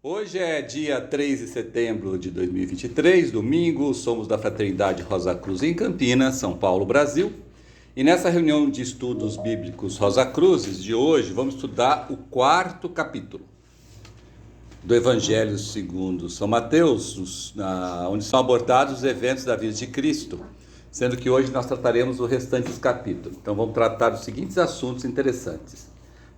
Hoje é dia 3 de setembro de 2023, domingo, somos da Fraternidade Rosa Cruz em Campinas, São Paulo, Brasil. E nessa reunião de estudos bíblicos Rosa Cruzes de hoje, vamos estudar o quarto capítulo do Evangelho segundo São Mateus, onde são abordados os eventos da vida de Cristo, sendo que hoje nós trataremos o restante dos capítulos. Então vamos tratar dos seguintes assuntos interessantes.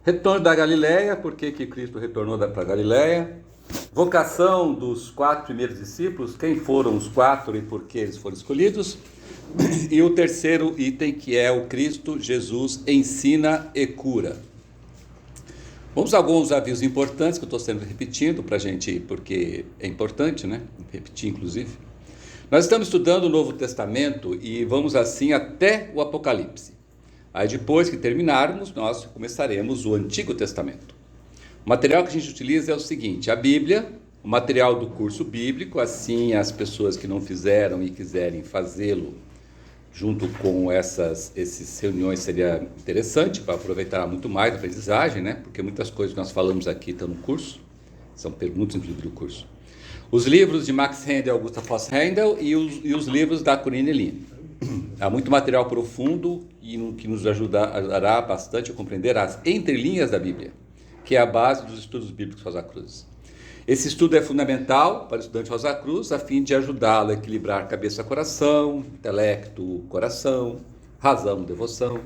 Retorno da Galileia, por que Cristo retornou para a Galileia? Vocação dos 4 primeiros discípulos, quem foram os 4 e por que eles foram escolhidos? E o terceiro item, que é o Cristo Jesus ensina e cura. Vamos a alguns avisos importantes que eu estou sempre repetindo para a gente, porque é importante, né? Repetir, inclusive. Nós estamos estudando o Novo Testamento e vamos assim até o Apocalipse. Aí depois que terminarmos, nós começaremos o Antigo Testamento. O material que a gente utiliza é o seguinte: a Bíblia, o material do curso bíblico, assim as pessoas que não fizeram e quiserem fazê-lo junto com essas reuniões seria interessante para aproveitar muito mais a aprendizagem, né? Porque muitas coisas que nós falamos aqui estão no curso, são perguntas inclusive do curso. Os livros de Max Handel e Augusta Voss Handel e os livros da Corine Line. Há muito material profundo e que nos ajudará bastante a compreender as entrelinhas da Bíblia, que é a base dos estudos bíblicos Rosa Cruz. Esse estudo é fundamental para o estudante Rosa Cruz, a fim de ajudá-lo a equilibrar cabeça-coração, intelecto-coração, razão-devoção,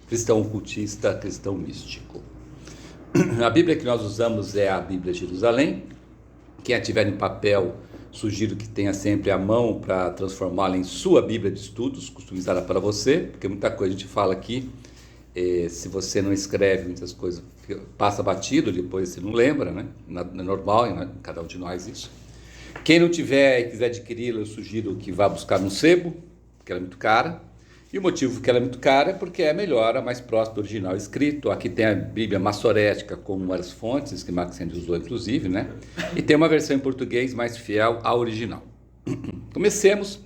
cristão ocultista, cristão místico. A Bíblia que nós usamos é a Bíblia de Jerusalém. Quem a tiver em papel, sugiro que tenha sempre à mão para transformá-la em sua Bíblia de estudos, customizada para você, porque muita coisa a gente fala aqui, se você não escreve muitas coisas, passa batido, depois você não lembra, né? É normal, em cada um de nós isso. Quem não tiver e quiser adquiri-la, eu sugiro que vá buscar no sebo, porque ela é muito cara. E o motivo que ela é muito cara é porque é melhor, a mais próxima do original escrito. Aqui tem a Bíblia massorética com várias fontes, que Max Handel usou inclusive, né? E tem uma versão em português mais fiel ao original. Comecemos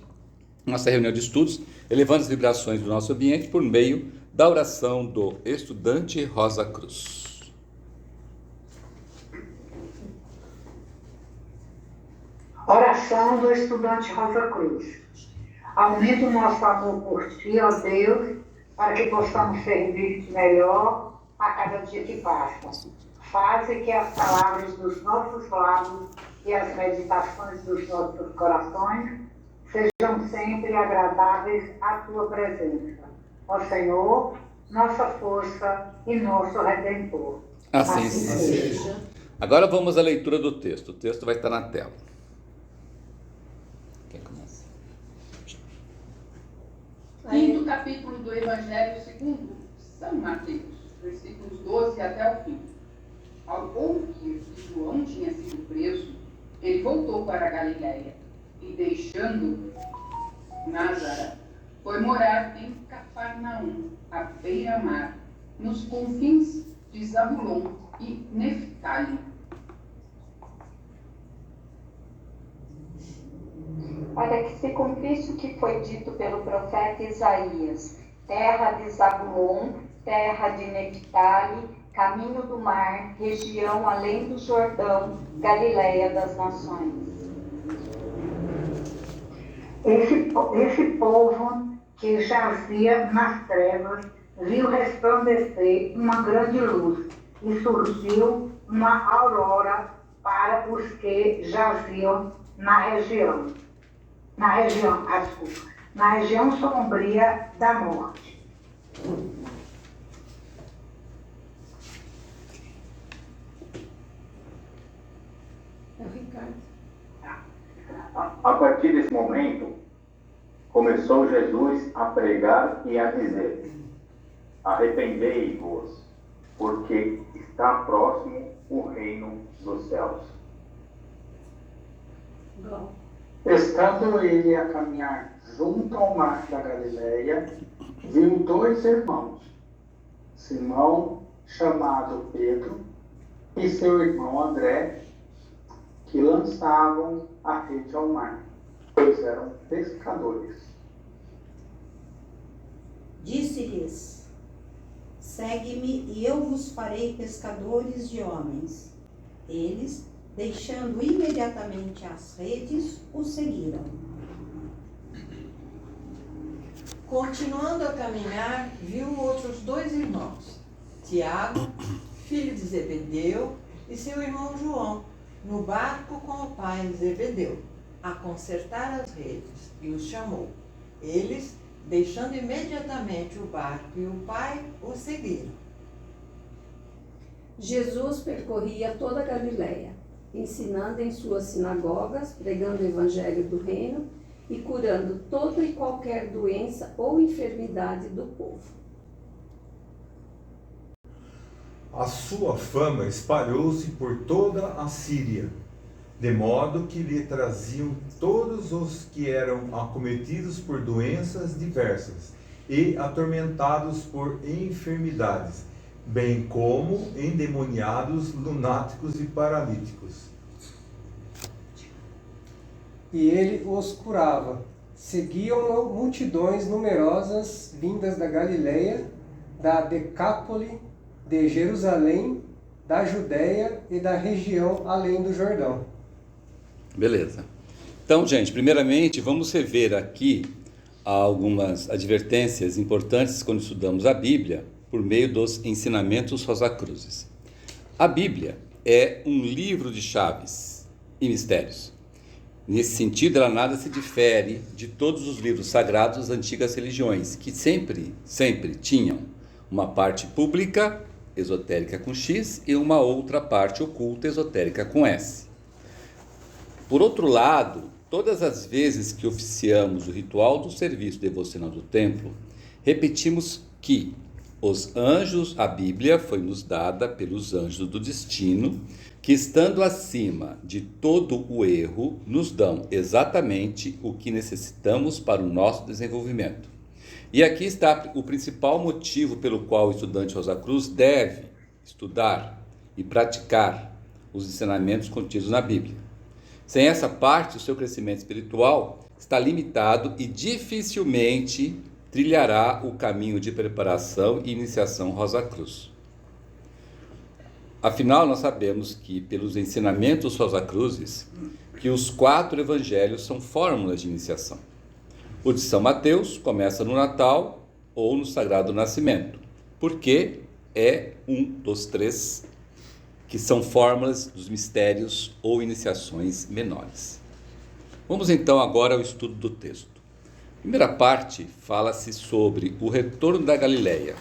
nossa reunião de estudos, elevando as vibrações do nosso ambiente por meio da oração do estudante Rosa Cruz. Oração do estudante Rosa Cruz. Aumenta o nosso amor por Ti, ó Deus, para que possamos servir-te melhor a cada dia que passa. Faze que as palavras dos nossos lábios e as meditações dos nossos corações sejam sempre agradáveis à Tua presença. Ó Senhor, nossa força e nosso Redentor. Assim seja. Agora vamos à leitura do texto. O texto vai estar na tela. Quem começa? Quinto capítulo do Evangelho segundo São Mateus, versículos 12 até o fim. Ao ouvir que João tinha sido preso, ele voltou para a Galileia e, deixando Nazaré, foi morar em Cafarnaum, à beira-mar, nos confins de Zabulon e Neftali. Para que se cumprisse o que foi dito pelo profeta Isaías: terra de Zabulon, terra de Neftali, caminho do mar, região além do Jordão, Galileia das nações. Esse povo que jazia nas trevas viu resplandecer uma grande luz e surgiu uma aurora para os que jaziam na região sombria da morte. A partir desse momento, começou Jesus a pregar e a dizer: arrependei-vos, porque está próximo o reino dos céus. Estando ele a caminhar junto ao mar da Galileia, viu 2 irmãos, Simão, chamado Pedro, e seu irmão André, que lançavam a rede ao mar, pois eram pescadores. Disse-lhes: segue-me e eu vos farei pescadores de homens. Eles, deixando imediatamente as redes, o seguiram. Continuando a caminhar, viu outros 2 irmãos, Tiago, filho de Zebedeu, e seu irmão João, no barco com o pai Zebedeu, a consertar as redes, e os chamou. Eles, deixando imediatamente o barco e o pai, o seguiram. Jesus percorria toda a Galiléia, ensinando em suas sinagogas, pregando o evangelho do reino e curando toda e qualquer doença ou enfermidade do povo. A sua fama espalhou-se por toda a Síria, de modo que lhe traziam todos os que eram acometidos por doenças diversas e atormentados por enfermidades, bem como endemoniados, lunáticos e paralíticos. E ele os curava. Seguiam-no multidões numerosas vindas da Galileia, da Decápole, de Jerusalém, da Judéia e da região além do Jordão. Beleza. Então, gente, primeiramente vamos rever aqui algumas advertências importantes quando estudamos a Bíblia por meio dos ensinamentos Rosacruzes. A Bíblia é um livro de chaves e mistérios. Nesse sentido, ela nada se difere de todos os livros sagrados das antigas religiões, que sempre tinham uma parte pública, esotérica com X, e uma outra parte oculta, esotérica com S. Por outro lado, todas as vezes que oficiamos o ritual do serviço devocional do templo, repetimos que os anjos, a Bíblia foi nos dada pelos anjos do destino, que estando acima de todo o erro, nos dão exatamente o que necessitamos para o nosso desenvolvimento. E aqui está o principal motivo pelo qual o estudante Rosacruz deve estudar e praticar os ensinamentos contidos na Bíblia. Sem essa parte, o seu crescimento espiritual está limitado e dificilmente trilhará o caminho de preparação e iniciação Rosacruz. Afinal, nós sabemos que, pelos ensinamentos Rosacruzes, que os 4 evangelhos são fórmulas de iniciação. O de São Mateus começa no Natal ou no Sagrado Nascimento, porque é um dos 3 que são fórmulas dos mistérios ou iniciações menores. Vamos então agora ao estudo do texto. A primeira parte fala-se sobre o retorno da Galileia,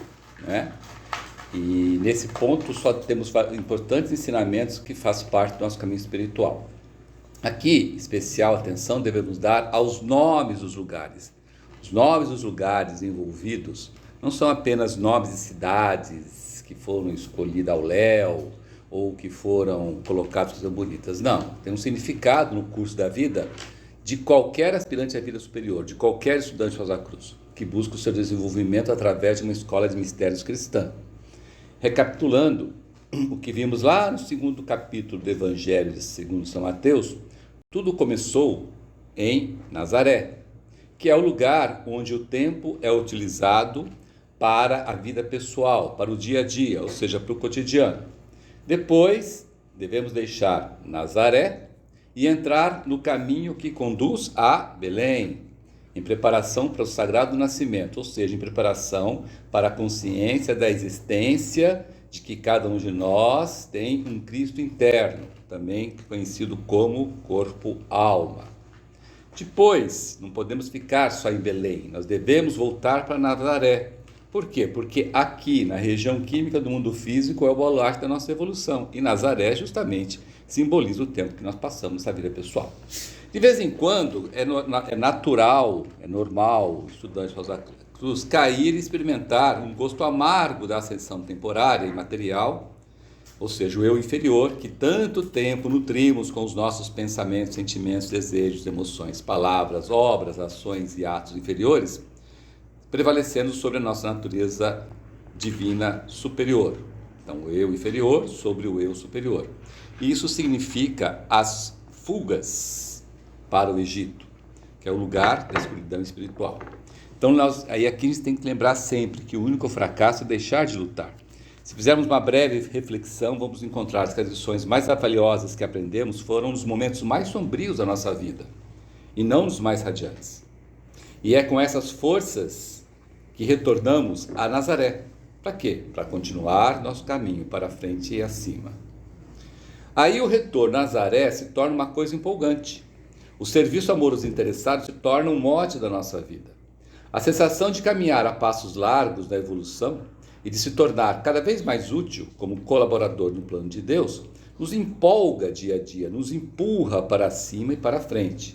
né? E nesse ponto só temos importantes ensinamentos que fazem parte do nosso caminho espiritual. Aqui, especial atenção devemos dar aos nomes dos lugares. Os nomes dos lugares envolvidos não são apenas nomes de cidades que foram escolhidas ao léu ou que foram colocados coisas bonitas. Não, tem um significado no curso da vida de qualquer aspirante à vida superior, de qualquer estudante Rosacruz, que busca o seu desenvolvimento através de uma escola de mistérios cristã. Recapitulando o que vimos lá no 2º capítulo do Evangelho de segundo São Mateus, tudo começou em Nazaré, que é o lugar onde o tempo é utilizado para a vida pessoal, para o dia a dia, ou seja, para o cotidiano. Depois, devemos deixar Nazaré e entrar no caminho que conduz a Belém, em preparação para o Sagrado Nascimento, ou seja, em preparação para a consciência da existência de que cada um de nós tem um Cristo interno, também conhecido como corpo-alma. Depois, não podemos ficar só em Belém, nós devemos voltar para Nazaré. Por quê? Porque aqui, na região química do mundo físico, é o baluarte da nossa evolução, e Nazaré justamente simboliza o tempo que nós passamos na vida pessoal. De vez em quando, é natural, é normal o estudante Rosacruz cair e experimentar um gosto amargo da ascensão temporária e material, ou seja, o eu inferior, que tanto tempo nutrimos com os nossos pensamentos, sentimentos, desejos, emoções, palavras, obras, ações e atos inferiores, prevalecendo sobre a nossa natureza divina superior. Então, o eu inferior sobre o eu superior. E isso significa as fugas para o Egito, que é o lugar da escuridão espiritual. Então, aqui a gente tem que lembrar sempre que o único fracasso é deixar de lutar. Se fizermos uma breve reflexão, vamos encontrar que as lições mais valiosas que aprendemos foram nos momentos mais sombrios da nossa vida, e não nos mais radiantes. E é com essas forças que retornamos a Nazaré. Para quê? Para continuar nosso caminho para frente e acima. Aí o retorno a Nazaré se torna uma coisa empolgante. O serviço amoroso interessado se torna um mote da nossa vida. A sensação de caminhar a passos largos da evolução e de se tornar cada vez mais útil como colaborador no plano de Deus, nos empolga dia a dia, nos empurra para cima e para frente.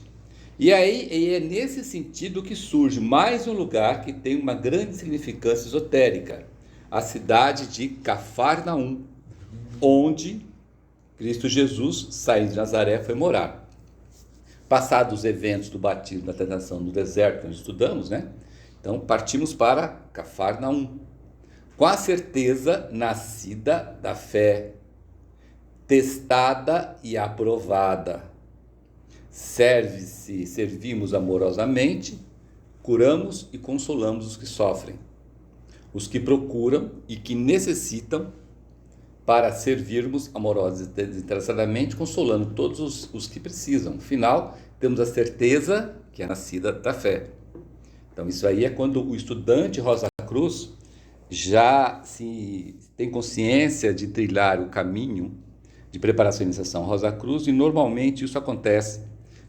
E aí é nesse sentido que surge mais um lugar que tem uma grande significância esotérica, a cidade de Cafarnaum, onde Cristo Jesus, saindo de Nazaré, foi morar. Passados os eventos do batismo da tentação no deserto, que nós estudamos, né? Então partimos para Cafarnaum, com a certeza nascida da testada e aprovada. Servimos amorosamente, curamos e consolamos os que sofrem, os que procuram e que necessitam, para servirmos amorosos e desinteressadamente, consolando todos os que precisam. Afinal, temos a certeza que é nascida da fé. Então isso aí é quando o estudante Rosa Cruz já se tem consciência de trilhar o caminho de preparação e iniciação Rosa Cruz, e normalmente isso acontece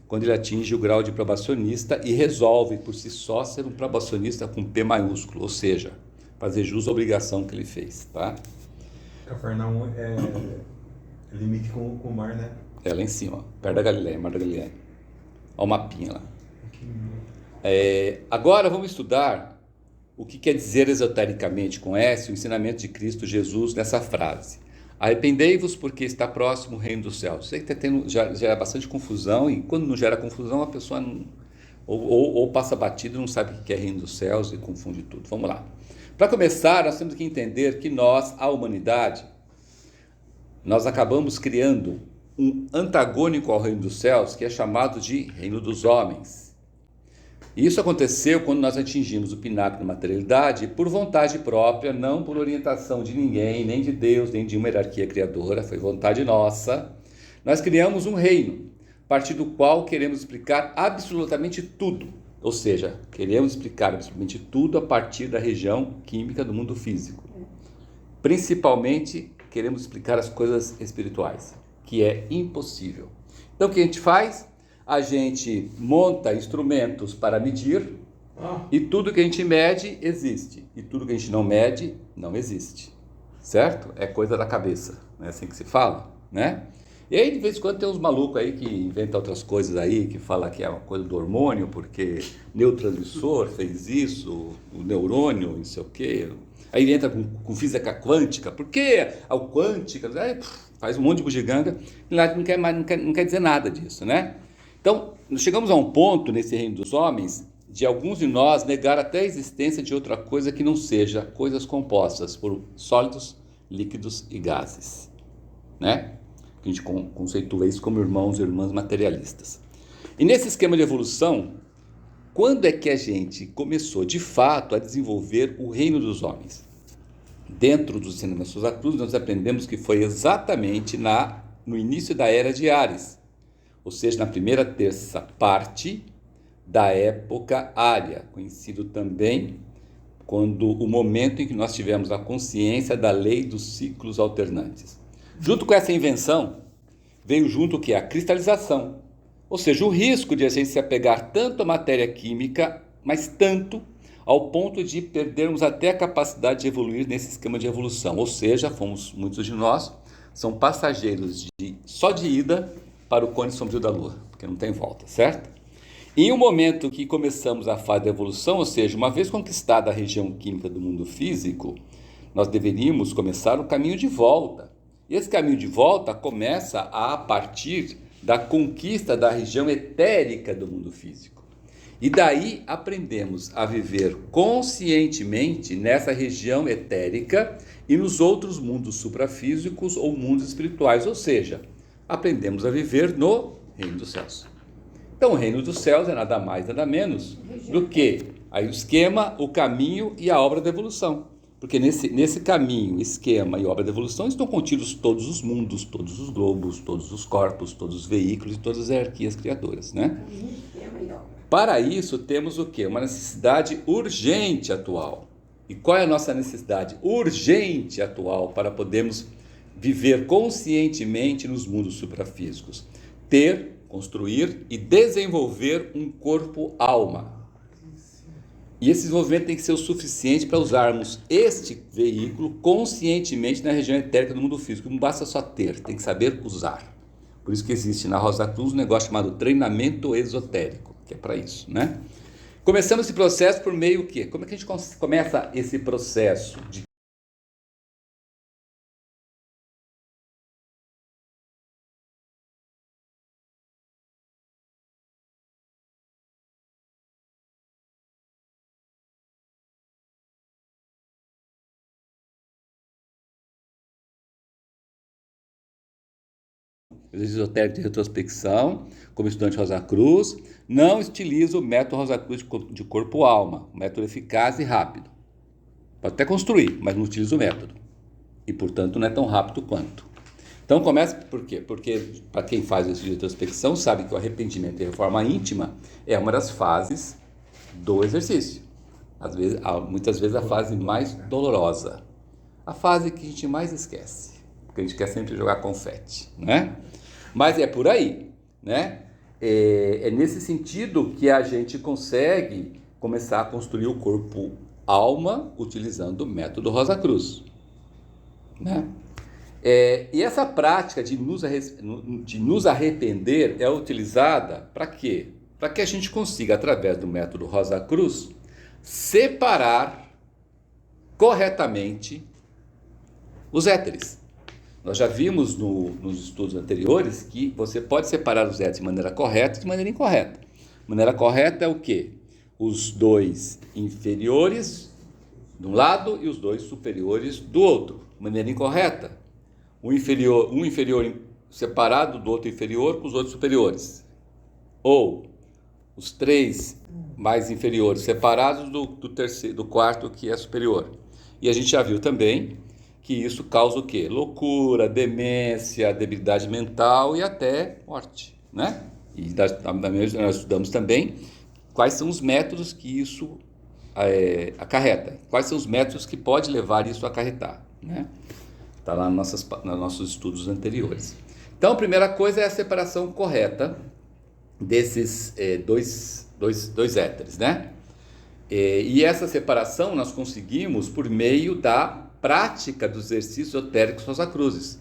quando ele atinge o grau de probacionista e resolve por si só ser um probacionista com P maiúsculo, ou seja, fazer jus à obrigação que ele fez, tá? Cafarnaum é limite com o mar, né? É lá em cima, perto da Galileia, Mar da Galileia. Olha o mapinha lá. Agora vamos estudar o que quer dizer esotericamente com S o ensinamento de Cristo Jesus nessa frase. Arrependei-vos porque está próximo o reino dos céus. Sei que gera bastante confusão, e quando não gera confusão a pessoa não, ou passa batido, não sabe o que é reino dos céus e confunde tudo. Vamos lá. Para começar, nós temos que entender que nós, a humanidade, nós acabamos criando um antagônico ao reino dos céus, que é chamado de reino dos homens. Isso aconteceu quando nós atingimos o pináculo da materialidade por vontade própria, não por orientação de ninguém, nem de Deus, nem de uma hierarquia criadora, foi vontade nossa. Nós criamos um reino, a partir do qual queremos explicar absolutamente tudo. Ou seja, queremos explicar absolutamente tudo a partir da região química do mundo físico. Principalmente, queremos explicar as coisas espirituais, que é impossível. Então, o que a gente faz? A gente monta instrumentos para medir, e tudo que a gente mede existe, e tudo que a gente não mede não existe, certo? É coisa da cabeça, não é assim que se fala, né? E aí de vez em quando tem uns malucos aí que inventam outras coisas aí, que fala que é uma coisa do hormônio, porque neurotransmissor fez isso, o neurônio, não sei o quê. Aí entra com física quântica, por que a quântica? Faz um monte de bugiganga, e lá não quer dizer nada disso, né? Então, chegamos a um ponto nesse reino dos homens de alguns de nós negar até a existência de outra coisa que não seja coisas compostas por sólidos, líquidos e gases, né? A gente conceitua isso como irmãos e irmãs materialistas. E nesse esquema de evolução, quando é que a gente começou de fato a desenvolver o reino dos homens? Dentro dos ensinamentos da Cruz, nós aprendemos que foi exatamente no início da era de Ares, ou seja, na primeira terça parte da época ária, conhecido também quando o momento em que nós tivemos a consciência da lei dos ciclos alternantes. Junto com essa invenção, veio junto o que? A cristalização, ou seja, o risco de a gente se apegar tanto à matéria química, mas tanto ao ponto de perdermos até a capacidade de evoluir nesse esquema de evolução, ou seja, muitos de nós são passageiros só de ida para o cone sombrio da Lua, porque não tem volta, certo? E em um momento que começamos a fase da evolução, ou seja, uma vez conquistada a região química do mundo físico, nós deveríamos começar o caminho de volta. E esse caminho de volta começa a partir da conquista da região etérica do mundo físico. E daí aprendemos a viver conscientemente nessa região etérica e nos outros mundos suprafísicos ou mundos espirituais, ou seja, aprendemos a viver no reino dos céus. Então, o reino dos céus é nada mais, nada menos do que o esquema, o caminho e a obra da evolução. Porque nesse caminho, esquema e obra da evolução estão contidos todos os mundos, todos os globos, todos os corpos, todos os veículos e todas as hierarquias criadoras, né? Para isso, temos o quê? Uma necessidade urgente atual. E qual é a nossa necessidade urgente atual para podermos viver conscientemente nos mundos suprafísicos? Ter, construir e desenvolver um corpo-alma. E esse desenvolvimento tem que ser o suficiente para usarmos este veículo conscientemente na região etérica do mundo físico. Não basta só ter, tem que saber usar. Por isso que existe na Rosa Cruz um negócio chamado treinamento esotérico, que é para isso, né? Começamos esse processo por meio do quê? Como é que a gente começa esse processo de esotérico de retrospecção, como estudante Rosa Cruz, não utiliza o método Rosa Cruz de corpo-alma, um método eficaz e rápido. Pode até construir, mas não utiliza o método. E, portanto, não é tão rápido quanto. Então, começa por quê? Porque, para quem faz esse de retrospecção, sabe que o arrependimento e a reforma íntima é uma das fases do exercício. Muitas vezes a fase mais dolorosa. A fase que a gente mais esquece. Porque a gente quer sempre jogar confete, né? Mas é por aí, né? É nesse sentido que a gente consegue começar a construir o corpo-alma utilizando o método Rosa Cruz, né? E essa prática de nos arrepender é utilizada para quê? Para que a gente consiga, através do método Rosa Cruz, separar corretamente os éteres. Nós já vimos nos estudos anteriores que você pode separar os éteres de maneira correta e de maneira incorreta. Maneira correta é o quê? Os dois inferiores de um lado e os dois superiores do outro. Maneira incorreta, um inferior separado do outro inferior com os outros superiores. Ou os três mais inferiores separados do quarto que é superior. E a gente já viu também que isso causa o quê? Loucura, demência, debilidade mental e até morte, né? E nós estudamos também quais são os métodos que isso acarreta, quais são os métodos que pode levar isso a acarretar, né? Está lá nos nossos estudos anteriores. Então, a primeira coisa é a separação correta desses dois éteres, né? E essa separação nós conseguimos por meio da prática dos exercícios esotéricos Rosa Cruzes.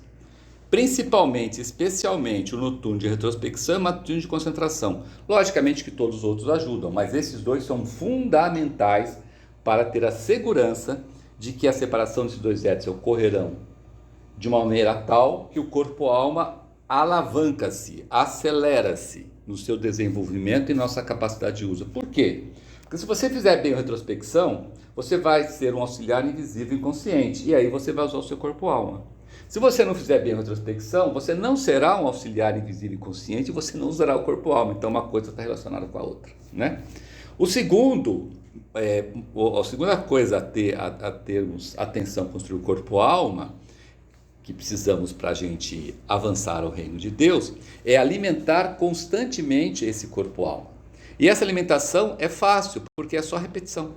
Principalmente, especialmente o noturno de retrospecção e o matutino de concentração. Logicamente que todos os outros ajudam, mas esses dois são fundamentais para ter a segurança de que a separação desses dois éteres ocorrerão de uma maneira tal que o corpo-alma alavanca-se, acelera-se no seu desenvolvimento e nossa capacidade de uso. Por quê? Porque se você fizer bem a retrospecção, você vai ser um auxiliar invisível inconsciente, e aí você vai usar o seu corpo-alma. Se você não fizer bem a retrospecção, você não será um auxiliar invisível inconsciente e você não usará o corpo-alma. Então, uma coisa está relacionada com a outra, né? A segunda coisa a termos atenção para construir o corpo-alma, que precisamos para a gente avançar ao reino de Deus, é alimentar constantemente esse corpo-alma. E essa alimentação é fácil, porque é só repetição.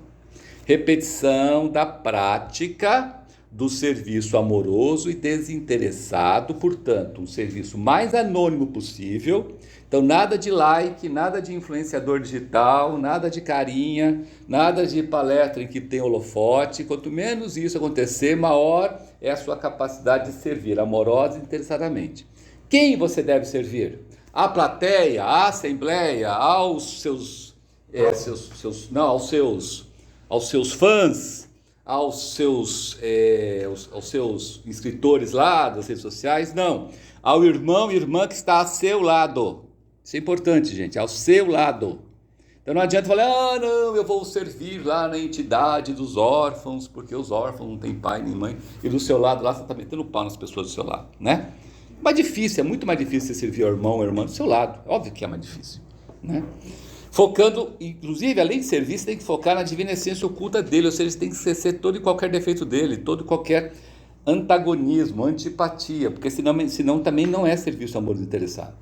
Repetição da prática do serviço amoroso e desinteressado, portanto, um serviço mais anônimo possível. Então, nada de like, nada de influenciador digital, nada de carinha, nada de palestra em que tem holofote. Quanto menos isso acontecer, maior é a sua capacidade de servir amorosa e interessadamente. Quem você deve servir? A plateia, a assembleia, aos seus fãs, aos seus inscritores lá das redes sociais? Não, ao irmão e irmã que está a seu lado. Isso é importante, gente, ao seu lado. Então não adianta falar, não, eu vou servir lá na entidade dos órfãos, porque os órfãos não têm pai nem mãe, e do seu lado lá você está metendo pau nas pessoas do seu lado, né? Mais difícil, é muito mais difícil você servir ao irmão ou irmã do seu lado, óbvio que é mais difícil, né? Focando, inclusive, além de serviço, tem que focar na divina essência oculta dele, ou seja, eles têm que esquecer todo e qualquer defeito dele, todo e qualquer antagonismo, antipatia, porque senão também não é serviço ao amor desinteressado,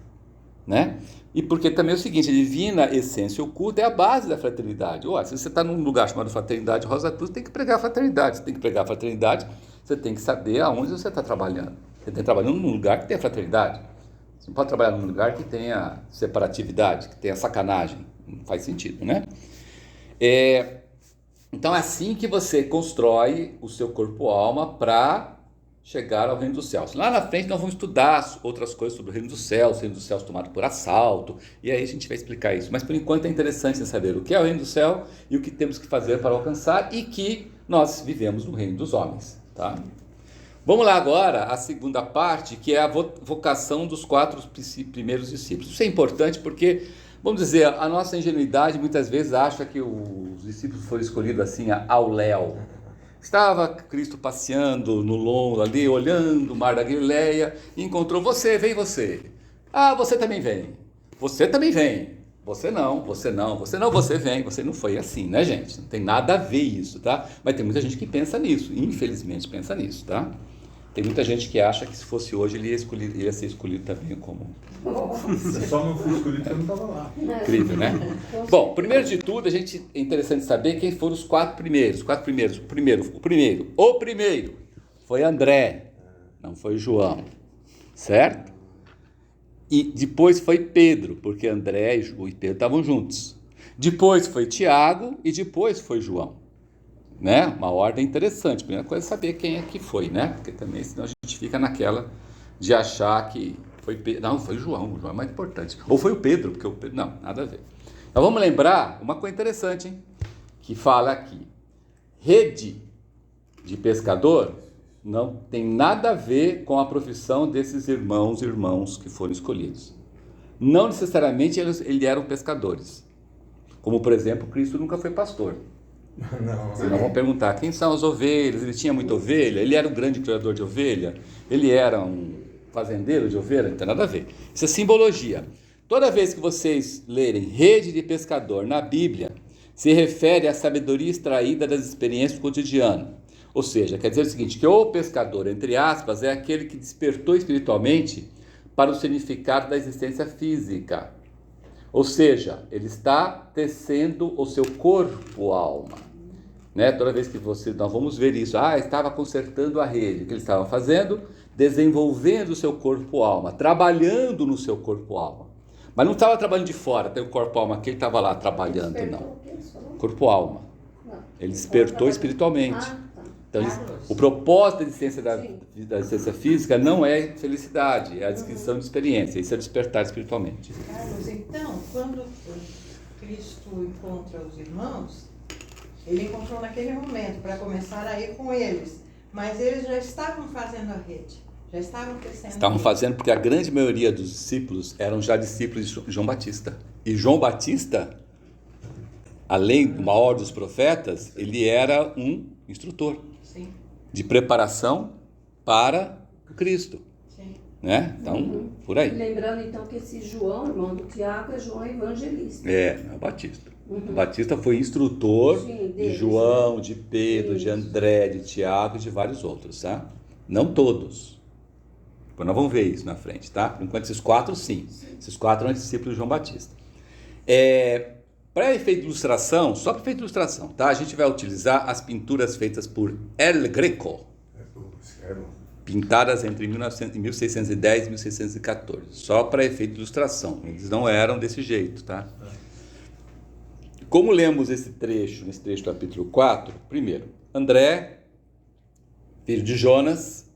né? E porque também é o seguinte, a divina essência oculta é a base da fraternidade. Ué, se você está num lugar chamado Fraternidade Rosa Cruz, tem que pregar a fraternidade. Você tem que pregar a fraternidade, você tem que saber aonde você está trabalhando. Você está trabalhando num lugar que tem a fraternidade. Você não pode trabalhar num lugar que tenha separatividade, que tenha sacanagem. Não faz sentido, né? Então é assim que você constrói o seu corpo-alma para chegar ao reino dos céus. Lá na frente nós vamos estudar outras coisas sobre o reino dos céus tomado por assalto, e aí a gente vai explicar isso. Mas por enquanto é interessante saber o que é o reino do céu e o que temos que fazer para alcançar, e que nós vivemos no reino dos homens, tá? Vamos lá agora a segunda parte, que é a vocação dos 4 primeiros discípulos. Isso é importante porque, vamos dizer, a nossa ingenuidade muitas vezes acha que os discípulos foram escolhidos assim ao léu. Estava Cristo passeando no longo ali, olhando o mar da Galileia, e encontrou você, vem você. Ah, você também vem. Você também vem. Você não, você vem. Você não foi assim, né, gente? Não tem nada a ver isso, tá? Mas tem muita gente que pensa nisso, infelizmente pensa nisso, tá? Tem muita gente que acha que se fosse hoje ele ia ser escolhido também como... Eu só não fui escolhido porque eu não estava lá. Incrível, né? Bom, primeiro de tudo, é interessante saber quem foram os 4 primeiros. O primeiro foi André, não foi João, certo? E depois foi Pedro, porque André e Pedro estavam juntos. Depois foi Tiago e depois foi João. Né? Uma ordem interessante. Primeira coisa é saber quem é que foi, né? Porque também senão a gente fica naquela de achar que foi Pedro. Não, foi João. O João é mais importante. Ou foi o Pedro, porque o Pedro... Não, nada a ver. Então vamos lembrar uma coisa interessante, hein? Que fala aqui. Rede de pescador não tem nada a ver com a profissão desses irmãos que foram escolhidos. Não necessariamente eles eram pescadores. Como, por exemplo, Cristo nunca foi pastor. Não. Senão vão perguntar, quem são as ovelhas? Ele tinha muita ovelha? Ele era um grande criador de ovelha? Ele era um fazendeiro de ovelha? Não tem nada a ver. Isso é simbologia. Toda vez que vocês lerem rede de pescador na Bíblia, se refere à sabedoria extraída das experiências do cotidiano. Ou seja, quer dizer o seguinte, que o pescador, entre aspas, é aquele que despertou espiritualmente para o significado da existência física. Ou seja, ele está tecendo o seu corpo-alma. Né? Toda vez que nós vamos ver isso, estava consertando a rede, o que ele estava fazendo? Desenvolvendo o seu corpo-alma, trabalhando no seu corpo-alma. Mas não estava trabalhando de fora, tem o corpo-alma que ele estava lá trabalhando, não. Corpo-alma. Ele despertou espiritualmente. Então, o propósito da existência física não é felicidade, é a descrição de experiência, isso é despertar espiritualmente. Carlos, então, quando Cristo encontra os irmãos, ele encontrou naquele momento para começar a ir com eles, mas eles já estavam fazendo a rede, já estavam crescendo. Estavam fazendo porque a grande maioria dos discípulos eram já discípulos de João Batista. E João Batista, além do maior dos profetas, ele era um instrutor. Sim. De preparação para o Cristo. Sim. Né? Então, por aí. Lembrando então que esse João, irmão do Tiago, é João Evangelista. É o Batista. O Batista foi instrutor de João, de Pedro, de André, de Tiago e de vários outros, tá? Não todos. Depois nós vamos ver isso na frente, tá? Por enquanto, esses 4, sim. Esses 4 eram discípulos de João Batista. Para efeito de ilustração, só para efeito de ilustração, tá? A gente vai utilizar as pinturas feitas por El Greco, pintadas entre 1610 e 1614, só para efeito de ilustração. Eles não eram desse jeito, tá? Como lemos nesse trecho do capítulo 4, primeiro, André, filho de Jonas,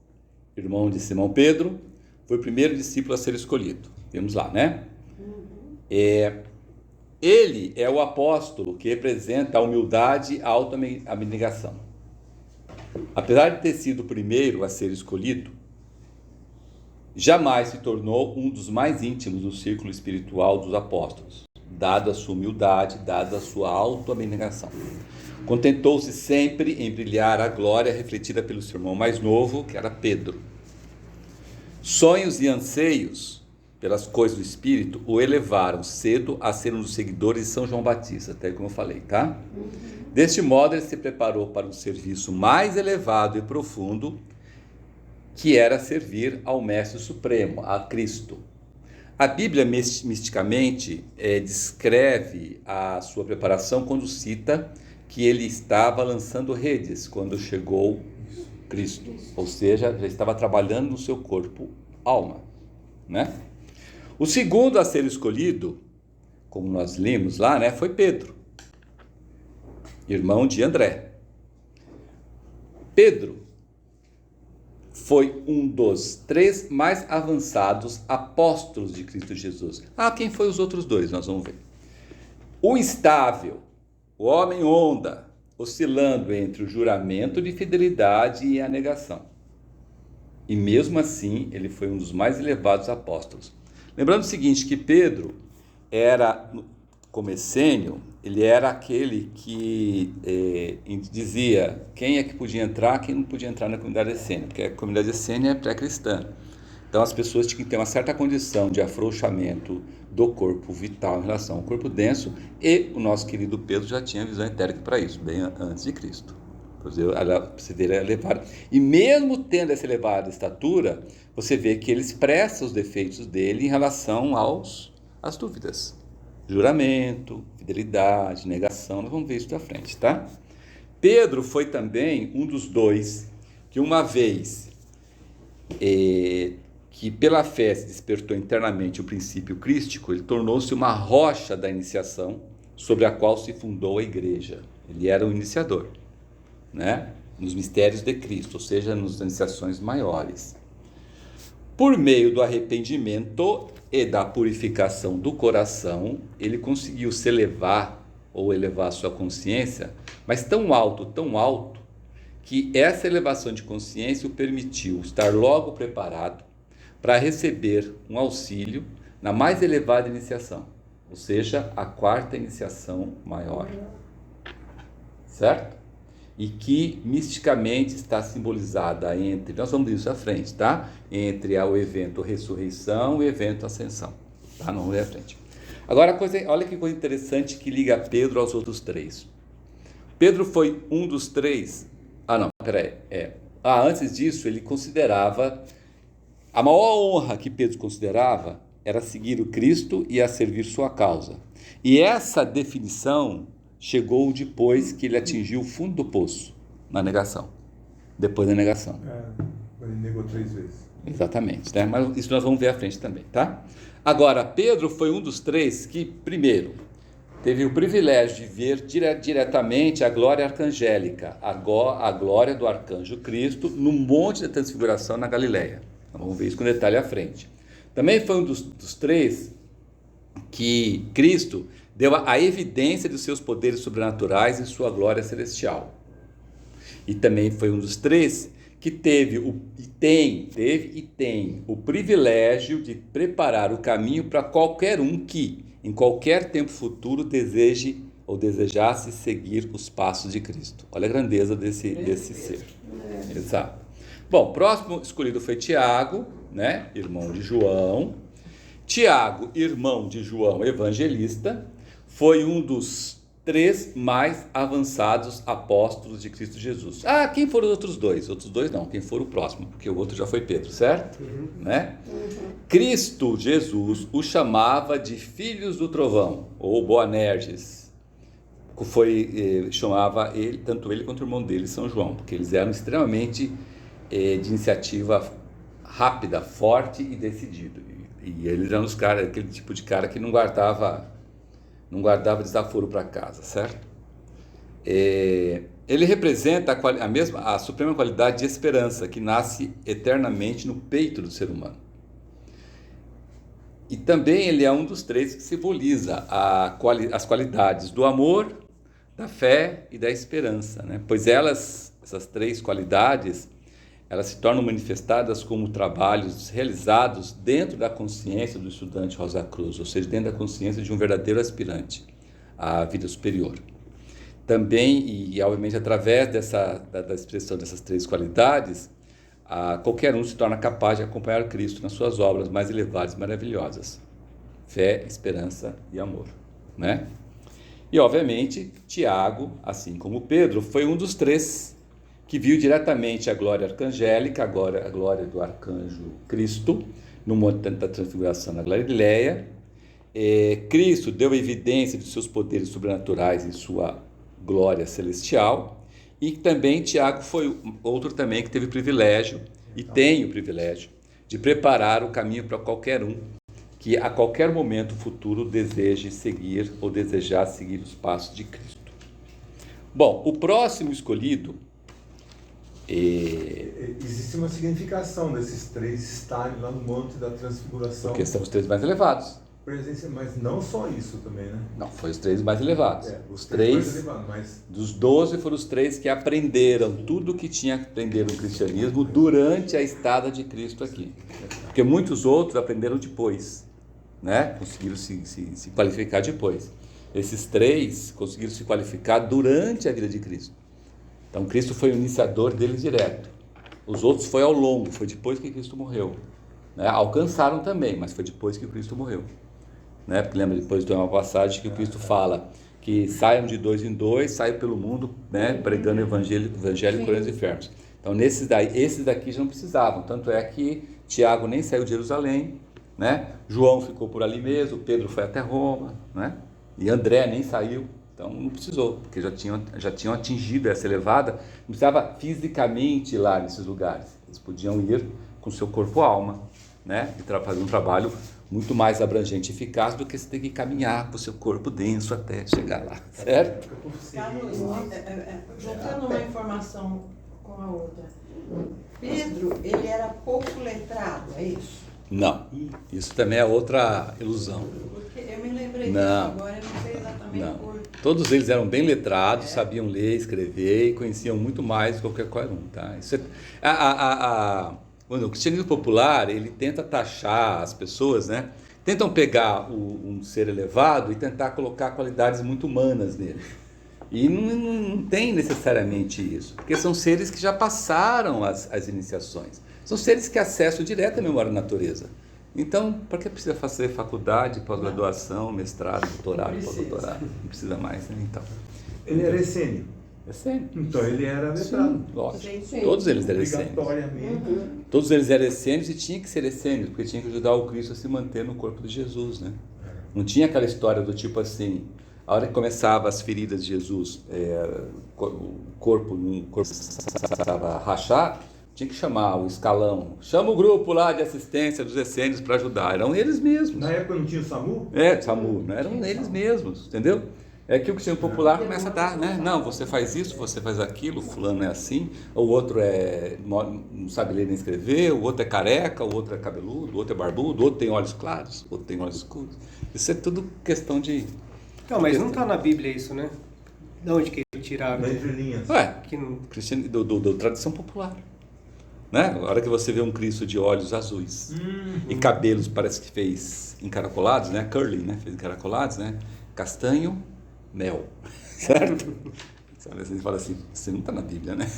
irmão de Simão Pedro, foi o primeiro discípulo a ser escolhido. Vemos lá, né? Ele é o apóstolo que representa a humildade e a auto-abnegação. Apesar de ter sido o primeiro a ser escolhido, jamais se tornou um dos mais íntimos do círculo espiritual dos apóstolos, dada a sua humildade, dada a sua auto-abnegação. Contentou-se sempre em brilhar a glória refletida pelo seu irmão mais novo, que era Pedro. Sonhos e anseios pelas coisas do Espírito, o elevaram cedo a ser um dos seguidores de São João Batista, até como eu falei, tá? Deste modo, ele se preparou para um serviço mais elevado e profundo, que era servir ao Mestre Supremo, a Cristo. A Bíblia, misticamente, descreve a sua preparação quando cita que ele estava lançando redes quando chegou Cristo, ou seja, já estava trabalhando no seu corpo, alma, né? O segundo a ser escolhido, como nós lemos lá, né, foi Pedro, irmão de André. Pedro foi um dos 3 mais avançados apóstolos de Cristo Jesus. Quem foi os outros 2? Nós vamos ver. O instável, o homem onda, oscilando entre o juramento de fidelidade e a negação. E mesmo assim, ele foi um dos mais elevados apóstolos. Lembrando o seguinte, que Pedro era, como essênio, ele era aquele que dizia quem é que podia entrar, quem não podia entrar na comunidade essênia, porque a comunidade essênia é pré-cristã. Então as pessoas tinham que ter uma certa condição de afrouxamento do corpo vital em relação ao corpo denso, e o nosso querido Pedro já tinha visão etérica para isso, bem antes de Cristo. Você vê ele elevado. E mesmo tendo essa elevada estatura, você vê que ele expressa os defeitos dele em relação às dúvidas. Juramento, fidelidade, negação, nós vamos ver isso da frente, tá? Pedro foi também um dos 2 que uma vez que pela fé se despertou internamente o princípio crístico, ele tornou-se uma rocha da iniciação sobre a qual se fundou a igreja. Ele era um iniciador, né? Nos mistérios de Cristo, ou seja, nas iniciações maiores. Por meio do arrependimento e da purificação do coração, ele conseguiu se elevar, ou elevar a sua consciência, mas tão alto, que essa elevação de consciência o permitiu estar logo preparado para receber um auxílio na mais elevada iniciação, ou seja, a 4ª iniciação maior. Certo? E que misticamente está simbolizada entre, nós vamos ver isso à frente, tá? Entre o evento ressurreição e o evento ascensão, tá? Não vamos ver à frente. Agora, olha que coisa interessante que liga Pedro aos outros 3. Pedro foi um dos 3, antes disso ele considerava, a maior honra que Pedro considerava era seguir o Cristo e a servir sua causa. E essa definição chegou depois que ele atingiu o fundo do poço, na negação. Depois da negação. Ele negou 3 vezes. Exatamente, né? Mas isso nós vamos ver à frente também, tá? Agora, Pedro foi um dos 3 que, primeiro, teve o privilégio de ver diretamente a glória arcangélica, a glória do arcanjo Cristo, no Monte da Transfiguração na Galileia. Vamos ver isso com detalhe à frente. Também foi um dos 3 que Cristo deu a evidência dos seus poderes sobrenaturais e sua glória celestial. E também foi um dos 3 que teve e tem o privilégio de preparar o caminho para qualquer um que, em qualquer tempo futuro, deseje ou desejasse seguir os passos de Cristo. Olha a grandeza desse ser. Exato. Bom, próximo escolhido foi Tiago, né? Irmão de João. Tiago, irmão de João Evangelista, foi um dos 3 mais avançados apóstolos de Cristo Jesus. Quem foram os outros 2? Outros 2 não, quem for o próximo, porque o outro já foi Pedro, certo? Né? Cristo Jesus o chamava de filhos do trovão, ou Boanerges. Chamava ele, tanto ele quanto o irmão dele, São João, porque eles eram extremamente de iniciativa rápida, forte e decidido. E eles eram aquele tipo de cara que não guardava desaforo para casa, certo? Ele representa a suprema qualidade de esperança que nasce eternamente no peito do ser humano. E também ele é um dos 3 que simboliza as qualidades do amor, da fé e da esperança, né? Pois essas 3 qualidades, elas se tornam manifestadas como trabalhos realizados dentro da consciência do estudante Rosa Cruz, ou seja, dentro da consciência de um verdadeiro aspirante à vida superior. Também, e obviamente através da expressão dessas 3 qualidades, qualquer um se torna capaz de acompanhar Cristo nas suas obras mais elevadas e maravilhosas. Fé, esperança e amor, né? E, obviamente, Tiago, assim como Pedro, foi um dos três que viu diretamente a glória arcangélica, a glória do arcanjo Cristo, no Monte da Transfiguração na Galileia. Cristo deu evidência de seus poderes sobrenaturais em sua glória celestial. E também Tiago foi outro também que teve o privilégio, e tem o privilégio, de preparar o caminho para qualquer um que a qualquer momento futuro deseje seguir ou desejar seguir os passos de Cristo. Bom, o próximo escolhido... Existe uma significação desses três estarem lá no Monte da Transfiguração. Porque são os três mais elevados. Mas não só isso também, né? Não, foi os três mais elevados. Os três mais elevados, mas... Dos 12 foram os três que aprenderam tudo o que tinha que aprender no cristianismo durante a estada de Cristo aqui. Porque muitos outros aprenderam depois, né? Conseguiram se qualificar depois. Esses três conseguiram se qualificar durante a vida de Cristo. Então Cristo foi o iniciador deles direto. Os outros foi ao longo, foi depois que Cristo morreu, né? Alcançaram também, mas foi depois que Cristo morreu, né? Porque lembra, depois tem uma passagem que o Cristo fala que saiam de 2 em 2, saiam pelo mundo, né, pregando o evangelho e curando os enfermos. Então esses daqui já não precisavam, tanto é que Tiago nem saiu de Jerusalém, né? João ficou por ali mesmo, Pedro foi até Roma, né? E André nem saiu. Então não precisou, porque já tinham atingido essa elevada, não precisava fisicamente ir lá nesses lugares. Eles podiam ir com seu corpo e alma, né? E fazer um trabalho muito mais abrangente e eficaz do que você ter que caminhar com o seu corpo denso até chegar lá, certo? Carlos, juntando uma informação com a outra, Pedro, ele era pouco letrado, é isso? Não, isso também é outra ilusão. Porque eu me lembrei disso agora, eu não sei exatamente por... Todos eles eram bem letrados, sabiam ler, escrever e conheciam muito mais do que qualquer um, tá? Isso o cristianismo popular, ele tenta taxar as pessoas, né? Tentam pegar um ser elevado e tentar colocar qualidades muito humanas nele. E não tem necessariamente isso, porque são seres que já passaram as iniciações. São seres que acessam direto a memória da natureza. Então, para que precisa fazer faculdade, pós-graduação, mestrado, doutorado, pós-doutorado? Não precisa mais, né? Então. Ele era essênio. Essênio. Então ele era letrado. Sim, lógico. Sim. Todos eles eram essênios. Todos eles eram essênios e tinham que ser essênios, porque tinha que ajudar o Cristo a se manter no corpo de Jesus, né? Não tinha aquela história do tipo assim, a hora que começava as feridas de Jesus, o corpo estava a rachar, tinha que chamar o escalão, chama o grupo lá de assistência dos essênios para ajudar, eram eles mesmos. Na época não tinha o SAMU? SAMU, né? Eram eles mesmos, entendeu? É que o cristianismo popular começa a dar, né? Não, você faz isso, você faz aquilo, fulano é assim, o outro não sabe ler nem escrever, o outro é careca, o outro é cabeludo, o outro é barbudo, o outro tem olhos claros, o outro tem olhos escuros. Isso é tudo questão de... Não, mas não está na Bíblia isso, né? De onde que tiraram? Da entrelinhas. Do tradição popular. Né? A hora que você vê um Cristo de olhos azuis e cabelos parece que fez encaracolados, né? Curly, né? Fez encaracolados, né? Castanho, mel, certo? Você fala assim, você não está na Bíblia, né?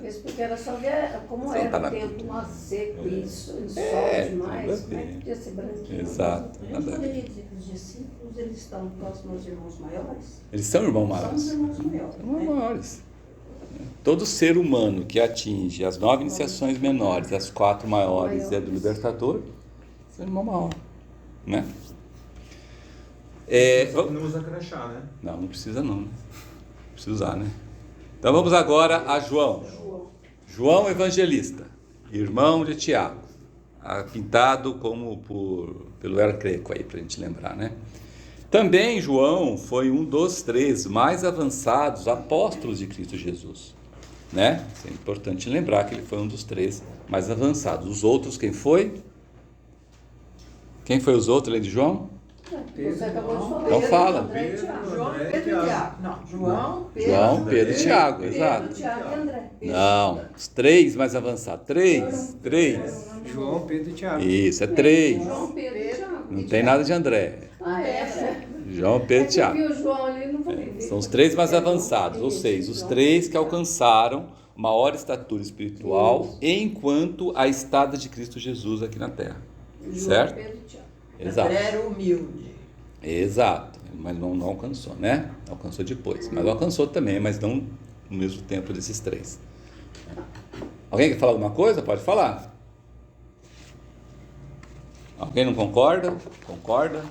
Isso porque era só ver como era o tempo mais seco e sol demais, como é que podia ser branquinho? Exato. A gente poderia dizer que os discípulos, eles estão próximos aos irmãos maiores? Eles são irmãos maiores. São os irmãos maiores. Irmãos maiores. Todo ser humano que atinge as 9 iniciações menores, as 4 maiores e a do libertador, é irmão maior, né? Não usa crachá, né? Não precisa não, né? Precisa usar, né? Então vamos agora a João. João Evangelista, irmão de Tiago, pintado como pelo El Greco aí, para a gente lembrar, né? Também João foi um dos 3 mais avançados apóstolos de Cristo Jesus, né? É importante lembrar que ele foi um dos 3 mais avançados. Os outros, quem foi? Quem foi os outros além de João? Você acabou de falar. Então fala. João, Pedro e Tiago. Não, João, Pedro e Tiago, exato. Tiago e André. Não, os 3 mais avançados. 3. João, Pedro e Tiago. Isso, é 3. João, Pedro e Tiago. Não tem nada de André. João, Pedro e Tiago. O João ali não vou São os 3 mais avançados, ou seja, os 3 que alcançaram maior estatura espiritual enquanto a estada de Cristo Jesus aqui na Terra. Certo? Pedro, Tiago. Exato. Era humilde. Exato. Mas não alcançou, né? Alcançou depois. Mas alcançou também, mas não no mesmo tempo desses três. Alguém quer falar alguma coisa? Pode falar. Alguém não concorda? Concorda?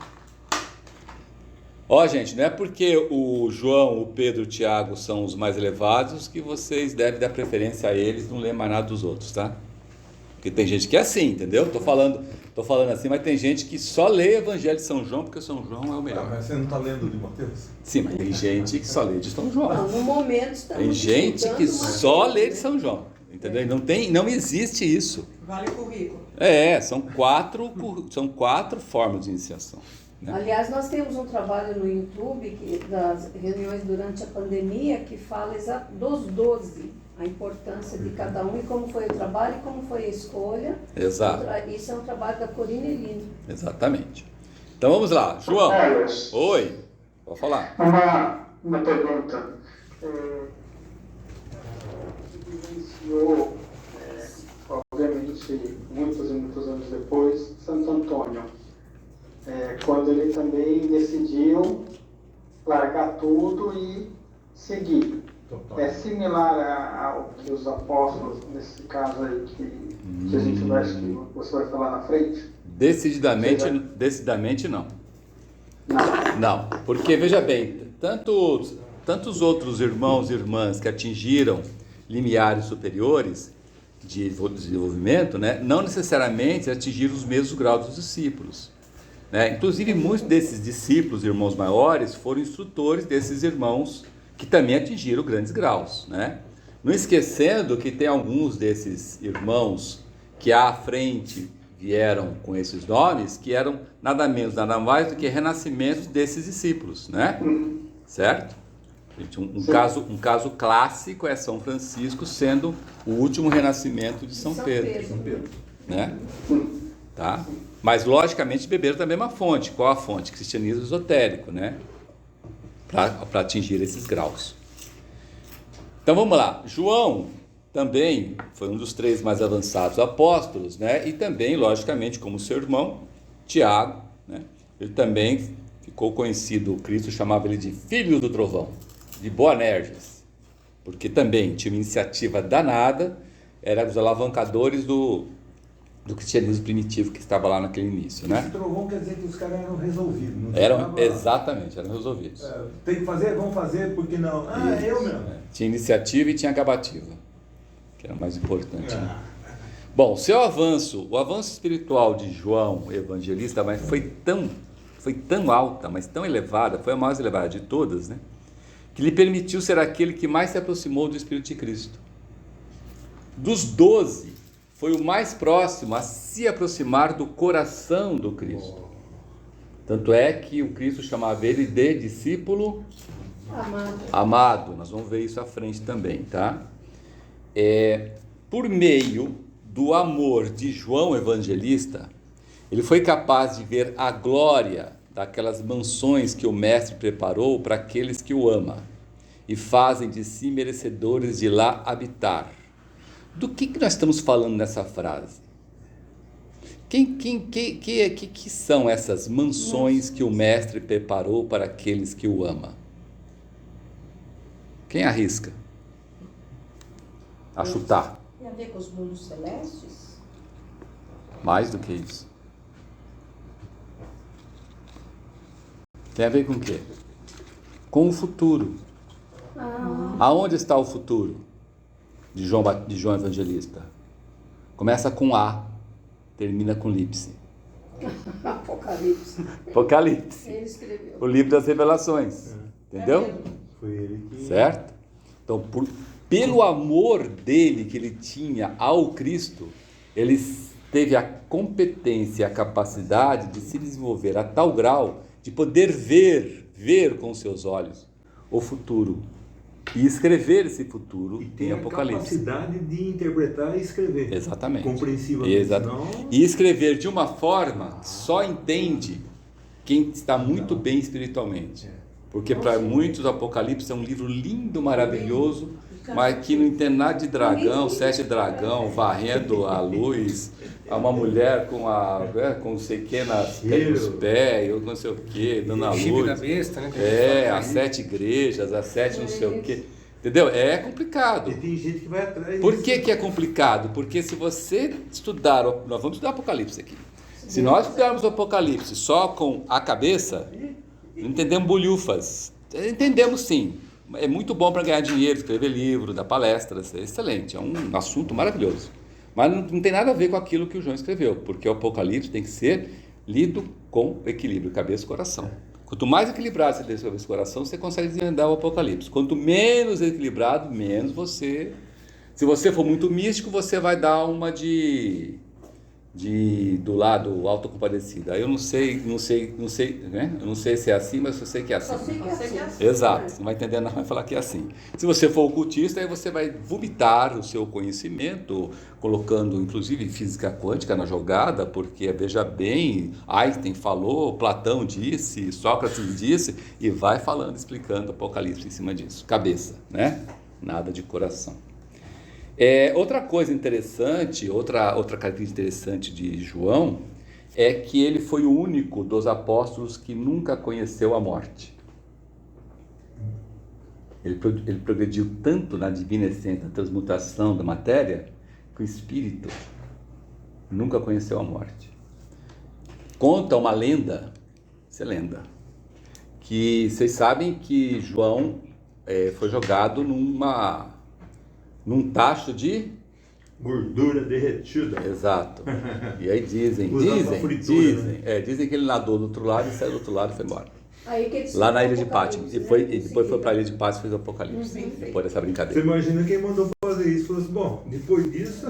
Ó, gente, não é porque o João, o Pedro e o Tiago são os mais elevados que vocês devem dar preferência a eles, não ler mais nada dos outros, tá? Porque tem gente que é assim, entendeu? Tô falando assim, mas tem gente que só lê Evangelho de São João porque São João é o melhor. Mas você não está lendo de Mateus? Sim, mas tem gente que só lê de São João. Não, no momento estamos Tem gente que estudando só Mateus, lê de né? São João, entendeu? Não existe isso. Vale currículo. São quatro formas de iniciação. Né? Aliás, nós temos um trabalho no YouTube das reuniões durante a pandemia que fala dos 12, a importância de cada um e como foi o trabalho e como foi a escolha. Exato. Isso é um trabalho da Corine Lino. Exatamente. Então vamos lá, João. Carlos, Oi, pode falar. uma pergunta. Vivenciou, obviamente, muitos e muitos anos depois, Santo Antônio, quando ele também decidiu largar tudo e seguir. Total. É similar ao que os apóstolos, nesse caso aí, que a gente vai, que você vai falar na frente? Decididamente não. Não, porque veja bem, tantos outros irmãos e irmãs que atingiram limiares superiores de desenvolvimento, né, não necessariamente atingiram os mesmos graus dos discípulos. Né? Inclusive, muitos desses discípulos, irmãos maiores, foram instrutores desses irmãos que também atingiram grandes graus. Né? Não esquecendo que tem alguns desses irmãos que à frente vieram com esses nomes, que eram nada menos, nada mais do que renascimentos desses discípulos. Né? Certo? Um caso clássico é São Francisco sendo o último renascimento de São Pedro. Né? Tá? Mas, logicamente, beberam da mesma fonte. Qual a fonte? Cristianismo esotérico, né? Para atingir esses graus. Então, vamos lá. João também foi um dos 3 mais avançados apóstolos, né? E também, logicamente, como seu irmão, Tiago, né? Ele também ficou conhecido, o Cristo chamava ele de Filho do Trovão, de Boanerges, porque também tinha uma iniciativa danada, era os alavancadores do cristianismo primitivo que estava lá naquele início, né? Esse trovão quer dizer que os caras eram resolvidos. Não Exatamente, eram resolvidos. Tem que fazer, vamos fazer, porque não? Eu mesmo. Tinha iniciativa e tinha acabativa, que era o mais importante. Né? Bom, o avanço espiritual de João Evangelista, mas foi tão alta, mas tão elevada, foi a mais elevada de todas, né? Que lhe permitiu ser aquele que mais se aproximou do Espírito de Cristo. Dos 12, foi o mais próximo a se aproximar do coração do Cristo. Tanto é que o Cristo chamava ele de discípulo amado. Nós vamos ver isso à frente também, tá? Por meio do amor de João Evangelista, ele foi capaz de ver a glória daquelas mansões que o Mestre preparou para aqueles que o amam e fazem de si merecedores de lá habitar. Do que nós estamos falando nessa frase? Que são essas mansões que o Mestre preparou para aqueles que o amam? Quem arrisca a chutar? Tem a ver com os mundos celestes? Mais do que isso. Tem a ver com o quê? Com o futuro. Aonde está o futuro de João Evangelista? Começa com A, termina com Lípse. Apocalipse. Ele escreveu. O livro das revelações. Entendeu? Foi ele que... Certo? Então, pelo amor dele que ele tinha ao Cristo, ele teve a competência e a capacidade de se desenvolver a tal grau de poder ver com seus olhos o futuro e escrever esse futuro em Apocalipse. E tem a capacidade de interpretar e escrever. Exatamente. Compreensivamente. Não... E escrever de uma forma que só entende quem está muito bem espiritualmente. Porque para muitos o Apocalipse é um livro lindo, maravilhoso, mas que não entende nada de dragão, 7 dragão, varrendo a luz, uma mulher com não sei o que nos pés, ou não sei o que, dando a Chifre da luz. besta, né? As 7 igrejas, as 7 não sei o que. Entendeu? É complicado. E tem gente que vai atrás Por disso. que é complicado? Porque se você estudar, nós vamos estudar Apocalipse aqui. Se nós estudarmos o Apocalipse só com a cabeça, não entendemos bolhufas. Entendemos sim. É muito bom para ganhar dinheiro, escrever livro, dar palestras, é excelente, é um assunto maravilhoso. Mas não tem nada a ver com aquilo que o João escreveu, porque o Apocalipse tem que ser lido com equilíbrio, cabeça e coração. Quanto mais equilibrado você tem cabeça e coração, você consegue desvendar o Apocalipse. Quanto menos equilibrado, menos você... Se você for muito místico, você vai dar uma do lado autocompadecido. Aí eu não sei, né? Eu não sei se é assim, mas eu sei que é assim. Exato, você não vai entender nada, vai falar que é assim. Se você for ocultista, aí você vai vomitar o seu conhecimento, colocando inclusive física quântica na jogada, porque veja bem, Einstein falou, Platão disse, Sócrates disse, e vai falando, explicando o Apocalipse em cima disso. Cabeça, né? Nada de coração. Outra coisa interessante, outra característica interessante de João é que ele foi o único dos apóstolos que nunca conheceu a morte. Ele progrediu tanto na divina essência, na transmutação da matéria, que o espírito nunca conheceu a morte. Conta uma lenda, isso é lenda, que vocês sabem que João foi jogado num tacho de gordura derretida. Exato. E aí dizem que ele nadou do outro lado e saiu do outro lado e foi embora. Lá na ilha de Patmos. E depois foi para a ilha de Patmos e fez o Apocalipse. Depois dessa brincadeira. Você imagina quem mandou fazer isso? Falou assim, bom, depois disso...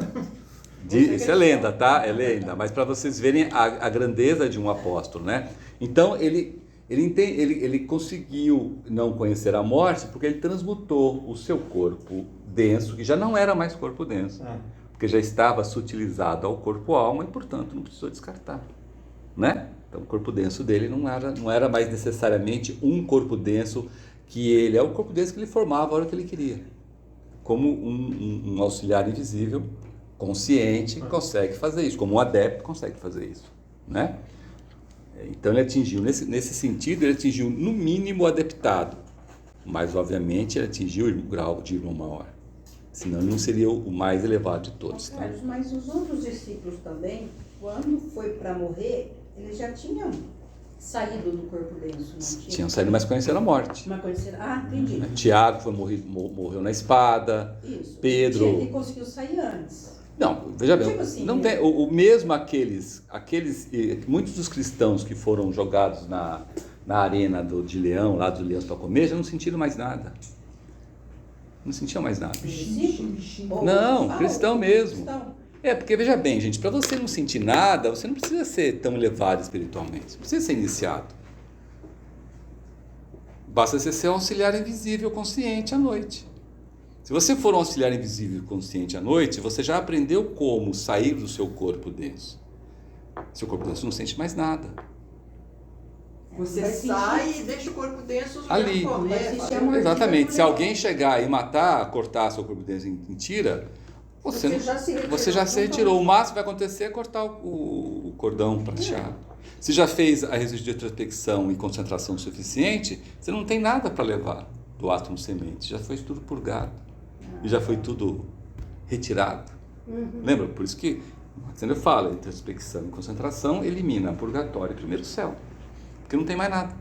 Isso é lenda, tá? É lenda. Mas para vocês verem a grandeza de um apóstolo, né? Então, ele conseguiu não conhecer a morte porque ele transmutou o seu corpo denso, que já não era mais corpo denso, porque já estava sutilizado ao corpo-alma e, portanto, não precisou descartar, né? Então, o corpo denso dele não era mais necessariamente um corpo denso que ele... É o corpo denso que ele formava a hora que ele queria. Como um auxiliar invisível, consciente, consegue fazer isso. Como um adepto, consegue fazer isso, né? Então, ele atingiu, nesse sentido, ele atingiu, no mínimo, o adeptado. Mas, obviamente, ele atingiu o grau de irmão maior. Senão, ele não seria o mais elevado de todos. Tá? Carlos, mas os outros discípulos também, quando foi para morrer, eles já tinham saído do corpo denso, não tinha? Tinham saído, mas conheceram a morte. Mas conheceram... entendi. Tiago morreu na espada. Isso. Pedro... Ele conseguiu sair antes. Não, veja bem, Tipo assim, não tem, o mesmo aqueles, muitos dos cristãos que foram jogados na arena de leão, lá dos leões para comer, já não sentiram mais nada. Não sentiam mais nada. Não, cristão mesmo. Porque veja bem, gente, para você não sentir nada, você não precisa ser tão elevado espiritualmente, você precisa ser iniciado. Basta você ser um auxiliar invisível consciente à noite. Se você for um auxiliar invisível consciente à noite, você já aprendeu como sair do seu corpo denso. Seu corpo denso não sente mais nada. Você sai e deixa o corpo denso ali. Exatamente. Se alguém chegar e cortar seu corpo denso em tira, você já se retirou. O máximo que vai acontecer é cortar o cordão prateado. Se já fez a exercício de introspecção e concentração suficiente, você não tem nada para levar do átomo semente. Já foi tudo purgado. E já foi tudo retirado. Lembra? Por isso que, quando eu falo, introspecção e concentração elimina purgatório e primeiro céu. Porque não tem mais nada.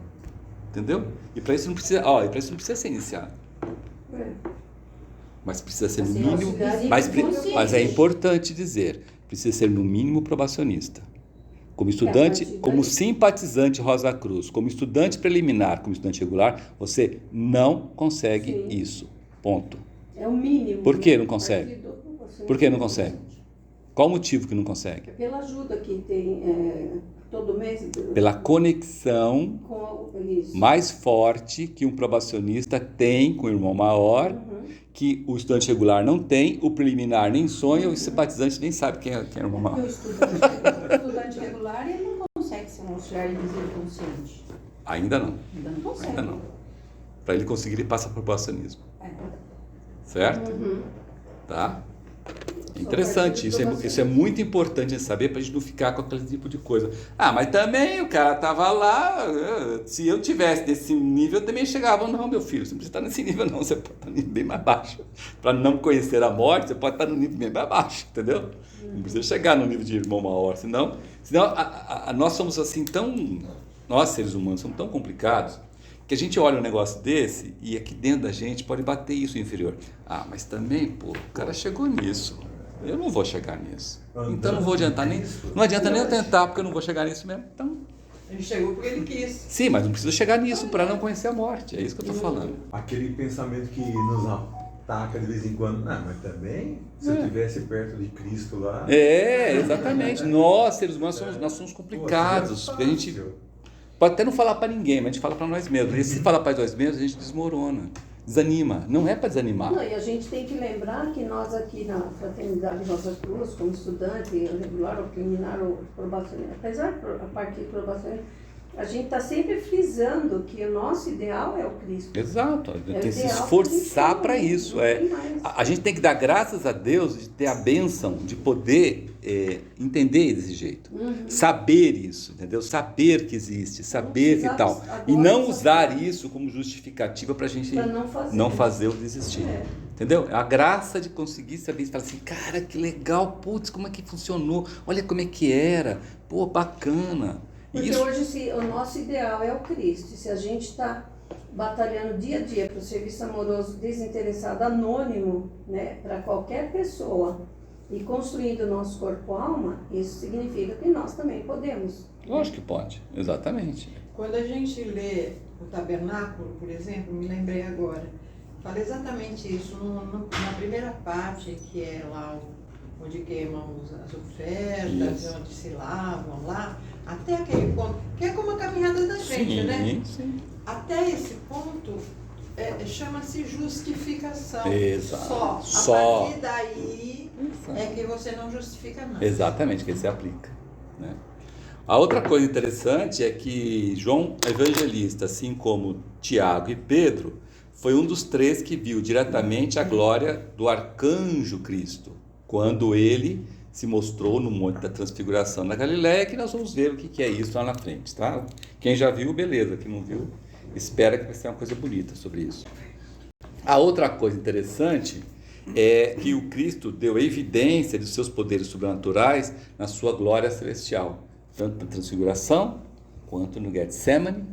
Entendeu? E para isso não precisa ser iniciado. Mas precisa ser no mínimo... Mas é importante dizer, precisa ser no mínimo probacionista. Como estudante, como simpatizante Rosa Cruz, como estudante preliminar, como estudante regular, você não consegue isso. Ponto. É o mínimo. Por que não consegue? Por que não consegue? Qual o motivo que não consegue? Pela ajuda que tem todo mês. Pela conexão mais forte que um probacionista tem com o irmão maior, que o estudante regular não tem, o preliminar nem sonha, o simpatizante nem sabe quem é o irmão maior. O estudante regular, ele não consegue ser um auxiliar invisível consciente. Ainda não. Ainda não consegue. Ainda não. Para ele conseguir, ele passa por probacionismo. certo? Tá? Interessante, isso é muito importante de saber para a gente não ficar com aquele tipo de coisa. Ah, mas também o cara estava lá, se eu tivesse nesse nível, eu também chegava. Não, meu filho, você não precisa estar nesse nível não, você pode estar no nível bem mais baixo. Para não conhecer a morte, você pode estar no nível bem mais baixo, entendeu? Não precisa chegar no nível de irmão maior, senão nós somos assim nós seres humanos somos tão complicados, que a gente olha um negócio desse e aqui dentro da gente pode bater isso inferior. Ah, mas também, pô, o cara chegou nisso. Eu não vou chegar nisso. Então não vou adiantar nem. Não adianta nem eu tentar, porque eu não vou chegar nisso mesmo. Então. Ele chegou porque ele quis. Sim, mas não precisa chegar nisso para não conhecer a morte. É isso que eu estou falando. Aquele pensamento que nos ataca de vez em quando. Não, mas também, se eu estivesse perto de Cristo lá. Exatamente. Nós, seres humanos, nós somos complicados. Porque a gente pode até não falar para ninguém, mas a gente fala para nós mesmos. E se falar para nós mesmos, a gente desmorona. Desanima, não é para desanimar. Não, e a gente tem que lembrar que nós aqui na Fraternidade Rosa Cruz, como estudante regular ou preliminar ou probacionista, apesar da parte de probacionista, a gente está sempre frisando que o nosso ideal é o Cristo. Exato, a gente tem que se esforçar para isso. A gente tem que dar graças a Deus de ter a bênção de poder entender desse jeito. Saber isso, entendeu? Saber que existe, saber que tal. E não usar isso como justificativa para a gente não fazer ou desistir. Entendeu? A graça de conseguir saber isso. Falar assim, cara, que legal, putz, como é que funcionou? Olha como é que era. Pô, bacana. Porque hoje o nosso ideal é o Cristo. Se a gente está batalhando dia a dia para o serviço amoroso desinteressado, anônimo, né, para qualquer pessoa, e construindo o nosso corpo-alma, isso significa que nós também podemos. Lógico que pode, exatamente. Quando a gente lê o Tabernáculo, por exemplo, me lembrei agora, fala exatamente isso na primeira parte, que é lá onde queimam as ofertas, isso. Onde se lavam lá, até aquele ponto, que é como a caminhada da gente, né? Sim. Até esse ponto chama-se justificação. Exato. Só. A partir daí é que você não justifica nada. Exatamente, que ele se aplica. Né? A outra coisa interessante é que João Evangelista, assim como Tiago e Pedro, foi um dos três que viu diretamente a glória do arcanjo Cristo, quando ele se mostrou no Monte da Transfiguração na Galileia, que nós vamos ver o que é isso lá na frente, tá? Quem já viu, beleza, quem não viu, espera que vai ser uma coisa bonita sobre isso. A outra coisa interessante é que o Cristo deu evidência dos seus poderes sobrenaturais na sua glória celestial, tanto na Transfiguração, quanto no Getsemane,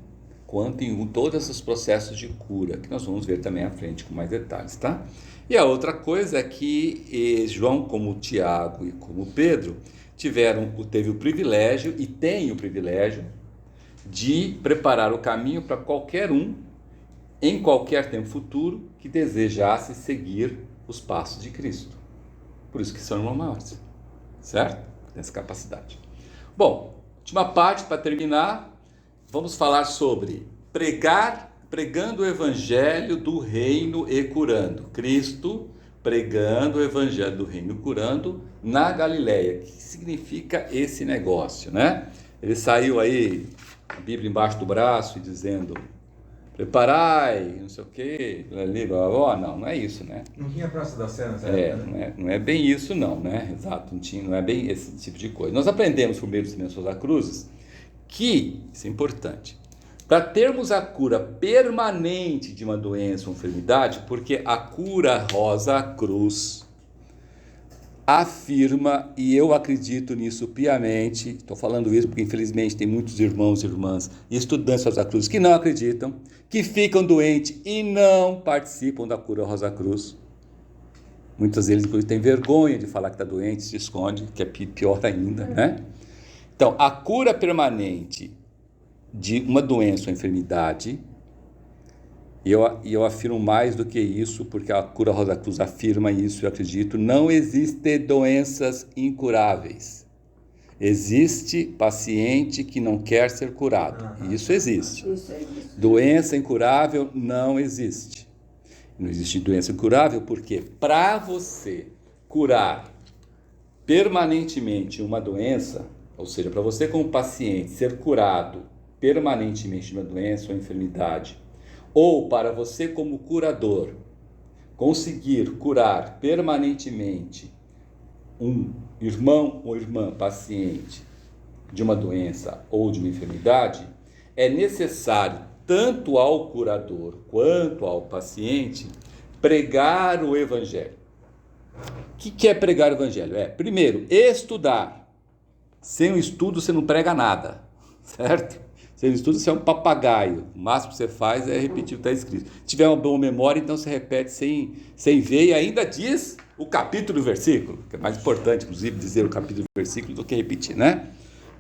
quanto em todos os processos de cura, que nós vamos ver também à frente com mais detalhes, tá? E a outra coisa é que João, como Tiago e como Pedro, teve o privilégio e tem o privilégio de preparar o caminho para qualquer um, em qualquer tempo futuro, que desejasse seguir os passos de Cristo. Por isso que são irmãos maiores, certo? Tem essa capacidade. Bom, última parte para terminar, vamos falar sobre pregando o evangelho do reino e curando. Cristo pregando o evangelho do reino e curando na Galileia. O que significa esse negócio, né? Ele saiu aí, a Bíblia embaixo do braço, e dizendo, preparai, não sei o quê, não é isso, né? Não tinha Praça da Sé nessa época, né? Não é bem isso não, né? Exato, não é bem esse tipo de coisa. Nós aprendemos por meio dos Simeões Rosa Cruzes que, isso é importante, para termos a cura permanente de uma doença ou enfermidade, porque a cura Rosa Cruz afirma, e eu acredito nisso piamente, estou falando isso porque infelizmente tem muitos irmãos e irmãs e estudantes Rosa Cruz que não acreditam, que ficam doentes e não participam da cura Rosa Cruz. Muitas vezes inclusive têm vergonha de falar que está doente, se esconde, que é pior ainda, né? Então, a cura permanente de uma doença ou enfermidade, e eu afirmo mais do que isso, porque a cura Rosa Cruz afirma isso, eu acredito, não existe doenças incuráveis. Existe paciente que não quer ser curado, e isso existe. Doença incurável não existe. Não existe doença incurável porque para você curar permanentemente uma doença, ou seja, para você como paciente ser curado permanentemente de uma doença ou enfermidade, ou para você como curador conseguir curar permanentemente um irmão ou irmã paciente de uma doença ou de uma enfermidade, é necessário, tanto ao curador quanto ao paciente, pregar o Evangelho. O que é pregar o Evangelho? Primeiro, estudar. Sem o estudo você não prega nada, certo? Sem o estudo você é um papagaio. O máximo que você faz é repetir o que está escrito. Se tiver uma boa memória, então você repete sem ver e ainda diz o capítulo e o versículo, que é mais importante, inclusive, dizer o capítulo e o versículo do que repetir, né?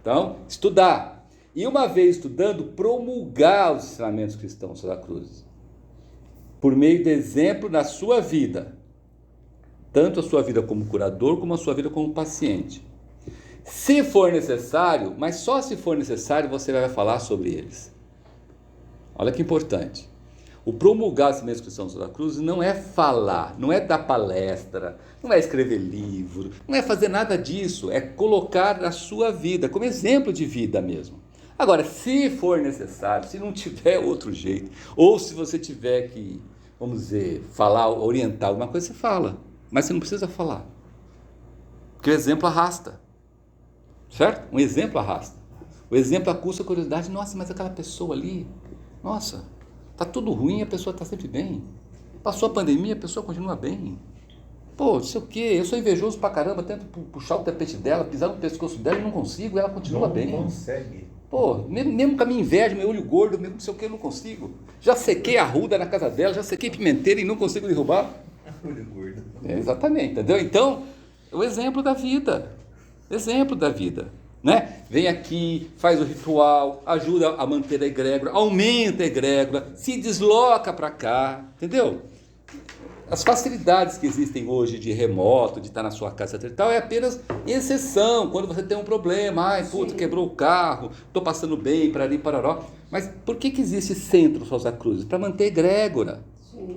Então, estudar. E uma vez estudando, promulgar os ensinamentos cristãos da cruz. Por meio de exemplo na sua vida. Tanto a sua vida como curador, como a sua vida como paciente. Se for necessário, mas só se for necessário, você vai falar sobre eles. Olha que importante. O promulgar os ensinamentos cristãos da cruz não é falar, não é dar palestra, não é escrever livro, não é fazer nada disso, é colocar a sua vida como exemplo de vida mesmo. Agora, se for necessário, se não tiver outro jeito, ou se você tiver que, vamos dizer, falar, orientar alguma coisa, você fala, mas você não precisa falar, porque o exemplo arrasta, certo? Um exemplo arrasta, o exemplo acusa a curiosidade. Nossa, mas aquela pessoa ali, nossa, está tudo ruim, a pessoa está sempre bem. Passou a pandemia, a pessoa continua bem. Pô, não sei o quê, eu sou invejoso pra caramba, tento puxar o tapete dela, pisar no pescoço dela e não consigo, ela continua bem. Não consegue. Pô, mesmo com a minha inveja, meu olho gordo, mesmo não sei o que, eu não consigo. Já sequei a arruda na casa dela, já sequei pimenteira e não consigo derrubar. Olho gordo. Exatamente, entendeu? Então, o exemplo da vida. Exemplo da vida. Né? Vem aqui, faz o ritual, ajuda a manter a egrégora, aumenta a egrégora, se desloca para cá, entendeu? As facilidades que existem hoje de remoto, de estar na sua casa e tal, é apenas exceção, quando você tem um problema, ai, puta, quebrou o carro, estou passando bem, parari, pararó. Mas por que existe centro Rosa Cruz? Para manter egrégora,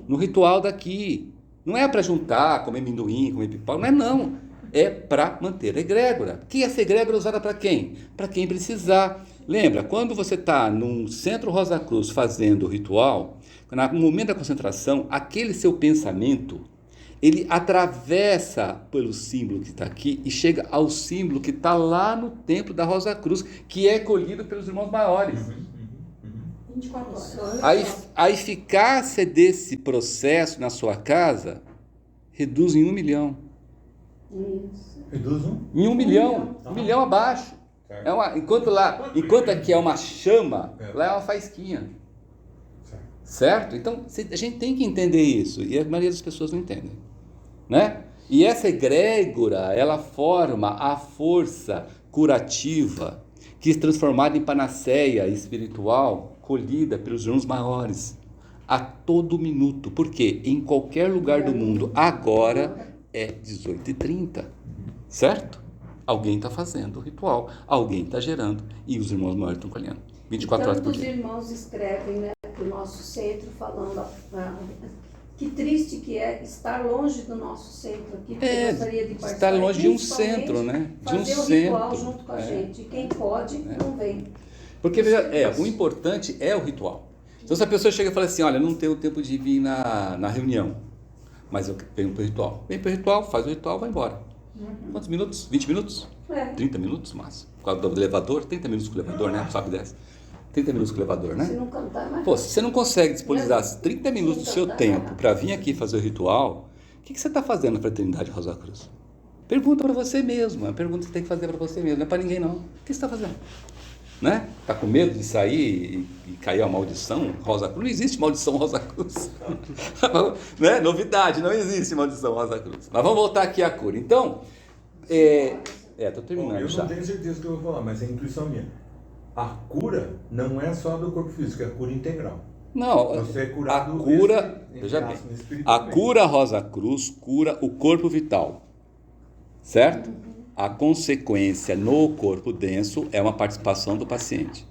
no ritual daqui. Não é para juntar, comer amendoim, comer pipoca, não é não. É para manter a egrégora. Que essa egrégora é usada para quem? Para quem precisar. Lembra, quando você está num centro Rosa Cruz fazendo o ritual, no momento da concentração, aquele seu pensamento, ele atravessa pelo símbolo que está aqui e chega ao símbolo que está lá no templo da Rosa Cruz, que é colhido pelos irmãos maiores. 24 horas. A eficácia desse processo na sua casa reduz em 1 milhão. Reduz em 1 milhão, 1 milhão abaixo. Enquanto aqui é uma chama, lá é uma faísquinha. Certo? Então, a gente tem que entender isso, e a maioria das pessoas não entendem, né? E essa egrégora, ela forma a força curativa, que é transformada em panaceia espiritual, colhida pelos irmãos maiores, a todo minuto. Por quê? Em qualquer lugar do mundo, agora é 18h30, certo? Alguém está fazendo o ritual, alguém está gerando, e os irmãos maiores estão colhendo. 24 horas por dia. Tantos irmãos escrevem, né, para o nosso centro, falando que triste que é estar longe do nosso centro aqui, porque gostaria de participar. Estar longe de um centro, né? De um fazer o ritual junto com a gente. E quem pode, não vem. Porque, o importante é o ritual. Então, se a pessoa chega e fala assim, olha, não tenho tempo de vir na reunião, mas eu venho para o ritual. Vem para o ritual, faz o ritual, vai embora. Quantos minutos? 20 minutos? 30 minutos, máximo. Por causa do elevador, 30 minutos com o elevador, né? Sobe e desce. 30 minutos com o elevador, né? Se não cantar, mais. Pô, se você não consegue disponibilizar 30 minutos do seu tempo para vir aqui fazer o ritual, o que você está fazendo na Fraternidade Rosa Cruz? Pergunta para você mesmo. É uma pergunta que você tem que fazer para você mesmo. Não é para ninguém, não. O que você está fazendo? Né? Está com medo de sair e cair a maldição Rosa Cruz? Não existe maldição Rosa Cruz. Né? Novidade, não existe maldição Rosa Cruz. Mas vamos voltar aqui à cura. Então, estou terminando. Bom, eu já. não tenho certeza do que eu vou falar, mas é a intuição minha. A cura não é só do corpo físico, é a cura integral. Não, você é curado a cura, veja bem, a cura Rosa Cruz cura o corpo vital, certo? A consequência no corpo denso é uma participação do paciente.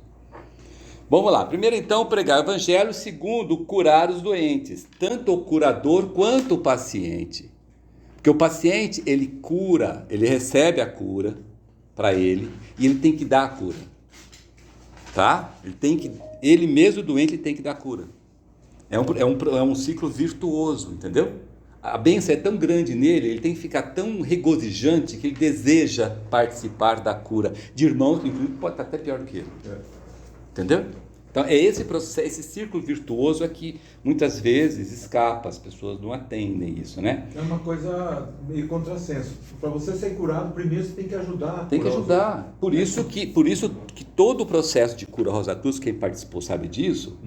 Vamos lá, primeiro então pregar o evangelho, segundo curar os doentes, tanto o curador quanto o paciente. Porque o paciente, ele cura, ele recebe a cura para ele e ele tem que dar a cura. Tá? Ele mesmo doente, ele tem que dar cura. É um ciclo virtuoso, entendeu? a bênção é tão grande nele, ele tem que ficar tão regozijante que ele deseja participar da cura de irmãos, inclusive pode estar até pior do que ele. Entendeu? Então é esse processo, esse círculo virtuoso é que muitas vezes escapa, as pessoas não atendem isso, né? É uma coisa meio contrassenso. Para você ser curado, primeiro você tem que ajudar. Tem que ajudar. Por isso que todo o processo de cura Rosa Cruz, quem participou sabe disso,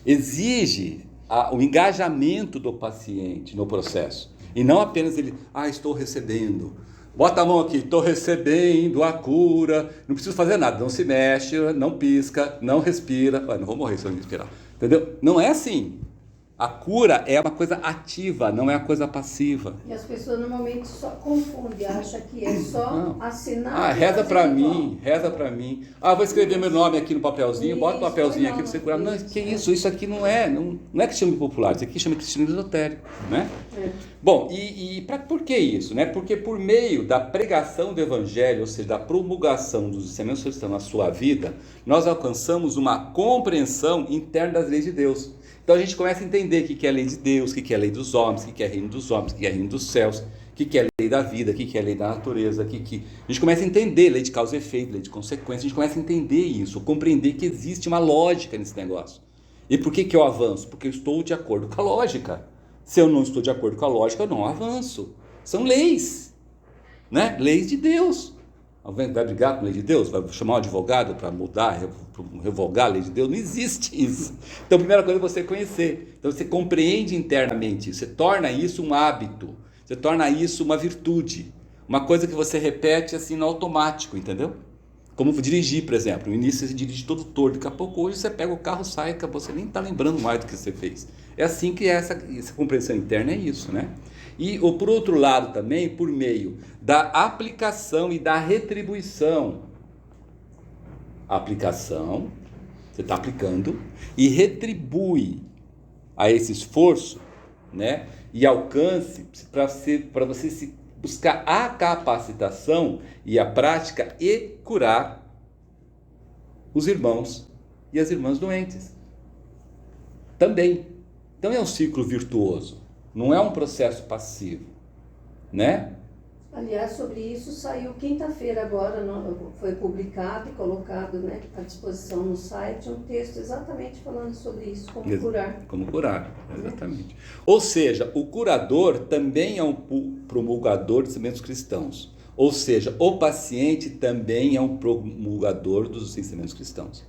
exige o engajamento do paciente no processo. E não apenas ele, estou recebendo. Bota a mão aqui, estou recebendo a cura, não preciso fazer nada, não se mexe, não pisca, não respira. Não vou morrer se eu não respirar. Entendeu? Não é assim. A cura é uma coisa ativa, não é uma coisa passiva. E as pessoas normalmente só confundem, acham que é só assinar. Reza para mim, reza para mim. Vou escrever meu nome aqui no papelzinho, bota o papelzinho aqui para você curar. Não, que isso aqui não é cristianismo popular, isso aqui chama cristianismo esotérico, né? Bom, por que isso, né? Porque por meio da pregação do evangelho, ou seja, da promulgação dos ensinamentos cristãos na sua vida, nós alcançamos uma compreensão interna das leis de Deus. Então a gente começa a entender o que é a lei de Deus, o que é a lei dos homens, o que é reino dos homens, o que é reino dos céus, o que é a lei da vida, o que é a lei da natureza, a gente começa a entender lei de causa e efeito, lei de consequência, a gente começa a entender isso, compreender que existe uma lógica nesse negócio. E por que eu avanço? Porque eu estou de acordo com a lógica. Se eu não estou de acordo com a lógica, eu não avanço. São leis, né? Leis de Deus. Vai brigar com a lei de Deus? Vai chamar um advogado para mudar, revogar a lei de Deus? Não existe isso. Então, a primeira coisa é você conhecer. Então, você compreende internamente isso. Você torna isso um hábito. Você torna isso uma virtude. Uma coisa que você repete assim no automático, entendeu? Como dirigir, por exemplo. No início você dirige todo torto. Daqui a pouco hoje você pega o carro, sai, acabou. Você nem está lembrando mais do que você fez. É assim que essa compreensão interna é isso, né? E, ou por outro lado também, por meio da aplicação e da retribuição. A aplicação, você está aplicando, e retribui a esse esforço, né? E alcance para você se buscar a capacitação e a prática e curar os irmãos e as irmãs doentes. Também. Então é um ciclo virtuoso. Não é um processo passivo, né? Aliás, sobre isso saiu quinta-feira agora, foi publicado e colocado, né, à disposição no site, um texto exatamente falando sobre isso, como curar. Como curar, exatamente. Ou seja, o curador também é um promulgador dos ensinamentos cristãos. Ou seja, o paciente também é um promulgador dos ensinamentos cristãos.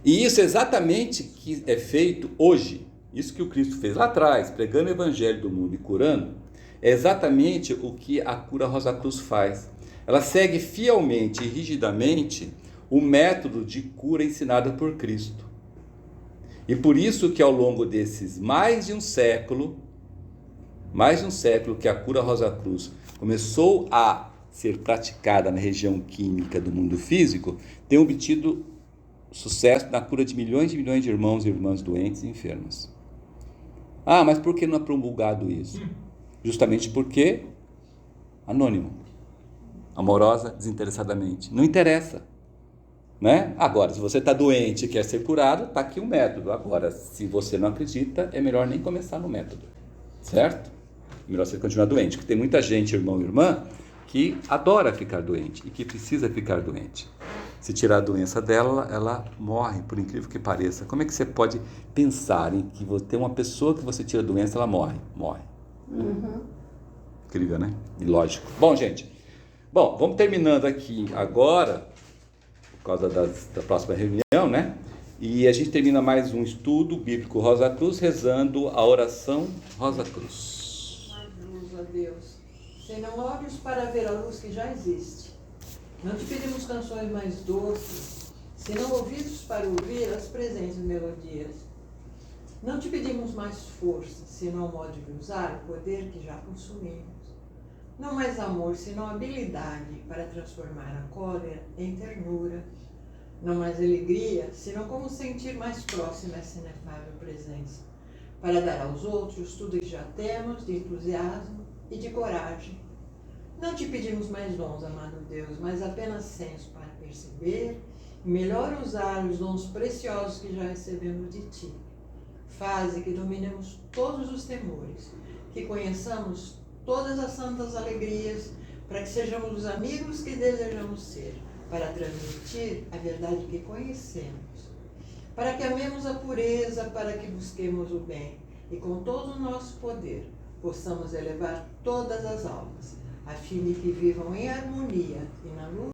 E isso é exatamente que é feito hoje. Isso que o Cristo fez lá atrás, pregando o evangelho do mundo e curando, é exatamente o que a cura Rosa Cruz faz. Ela segue fielmente e rigidamente o método de cura ensinado por Cristo. E por isso que ao longo desses mais de um século que a cura Rosa Cruz começou a ser praticada na região química do mundo físico, tem obtido sucesso na cura de milhões de irmãos e irmãs doentes e enfermas. Mas por que não é promulgado isso? Justamente porque anônimo, amorosa, desinteressadamente. Não interessa, né? Agora, se você está doente e quer ser curado, está aqui o método. Agora, se você não acredita, é melhor nem começar no método, certo? É melhor você continuar doente, porque tem muita gente, irmão e irmã, que adora ficar doente e que precisa ficar doente. Se tirar a doença dela, ela morre, por incrível que pareça. Como é que você pode pensar em que tem uma pessoa que você tira a doença, ela morre? Morre. Incrível, né? Ilógico. Bom, gente. Vamos terminando aqui agora, por causa da próxima reunião, né? E a gente termina mais um estudo bíblico Rosa Cruz, rezando a oração Rosa Cruz. Mais luz, ó Deus. Tenham olhos para ver a luz que já existe. Não te pedimos canções mais doces, senão ouvidos para ouvir as presentes melodias. Não te pedimos mais força, senão modo de usar o poder que já consumimos. Não mais amor, senão habilidade para transformar a cólera em ternura. Não mais alegria, senão como sentir mais próxima essa inefável presença. Para dar aos outros tudo que já temos de entusiasmo e de coragem. Não te pedimos mais dons, amado Deus, mas apenas senso para perceber e melhor usar os dons preciosos que já recebemos de ti. Faze que dominemos todos os temores, que conheçamos todas as santas alegrias, para que sejamos os amigos que desejamos ser, para transmitir a verdade que conhecemos, para que amemos a pureza, para que busquemos o bem, e com todo o nosso poder possamos elevar todas as almas, a fim de que vivam em harmonia e na luz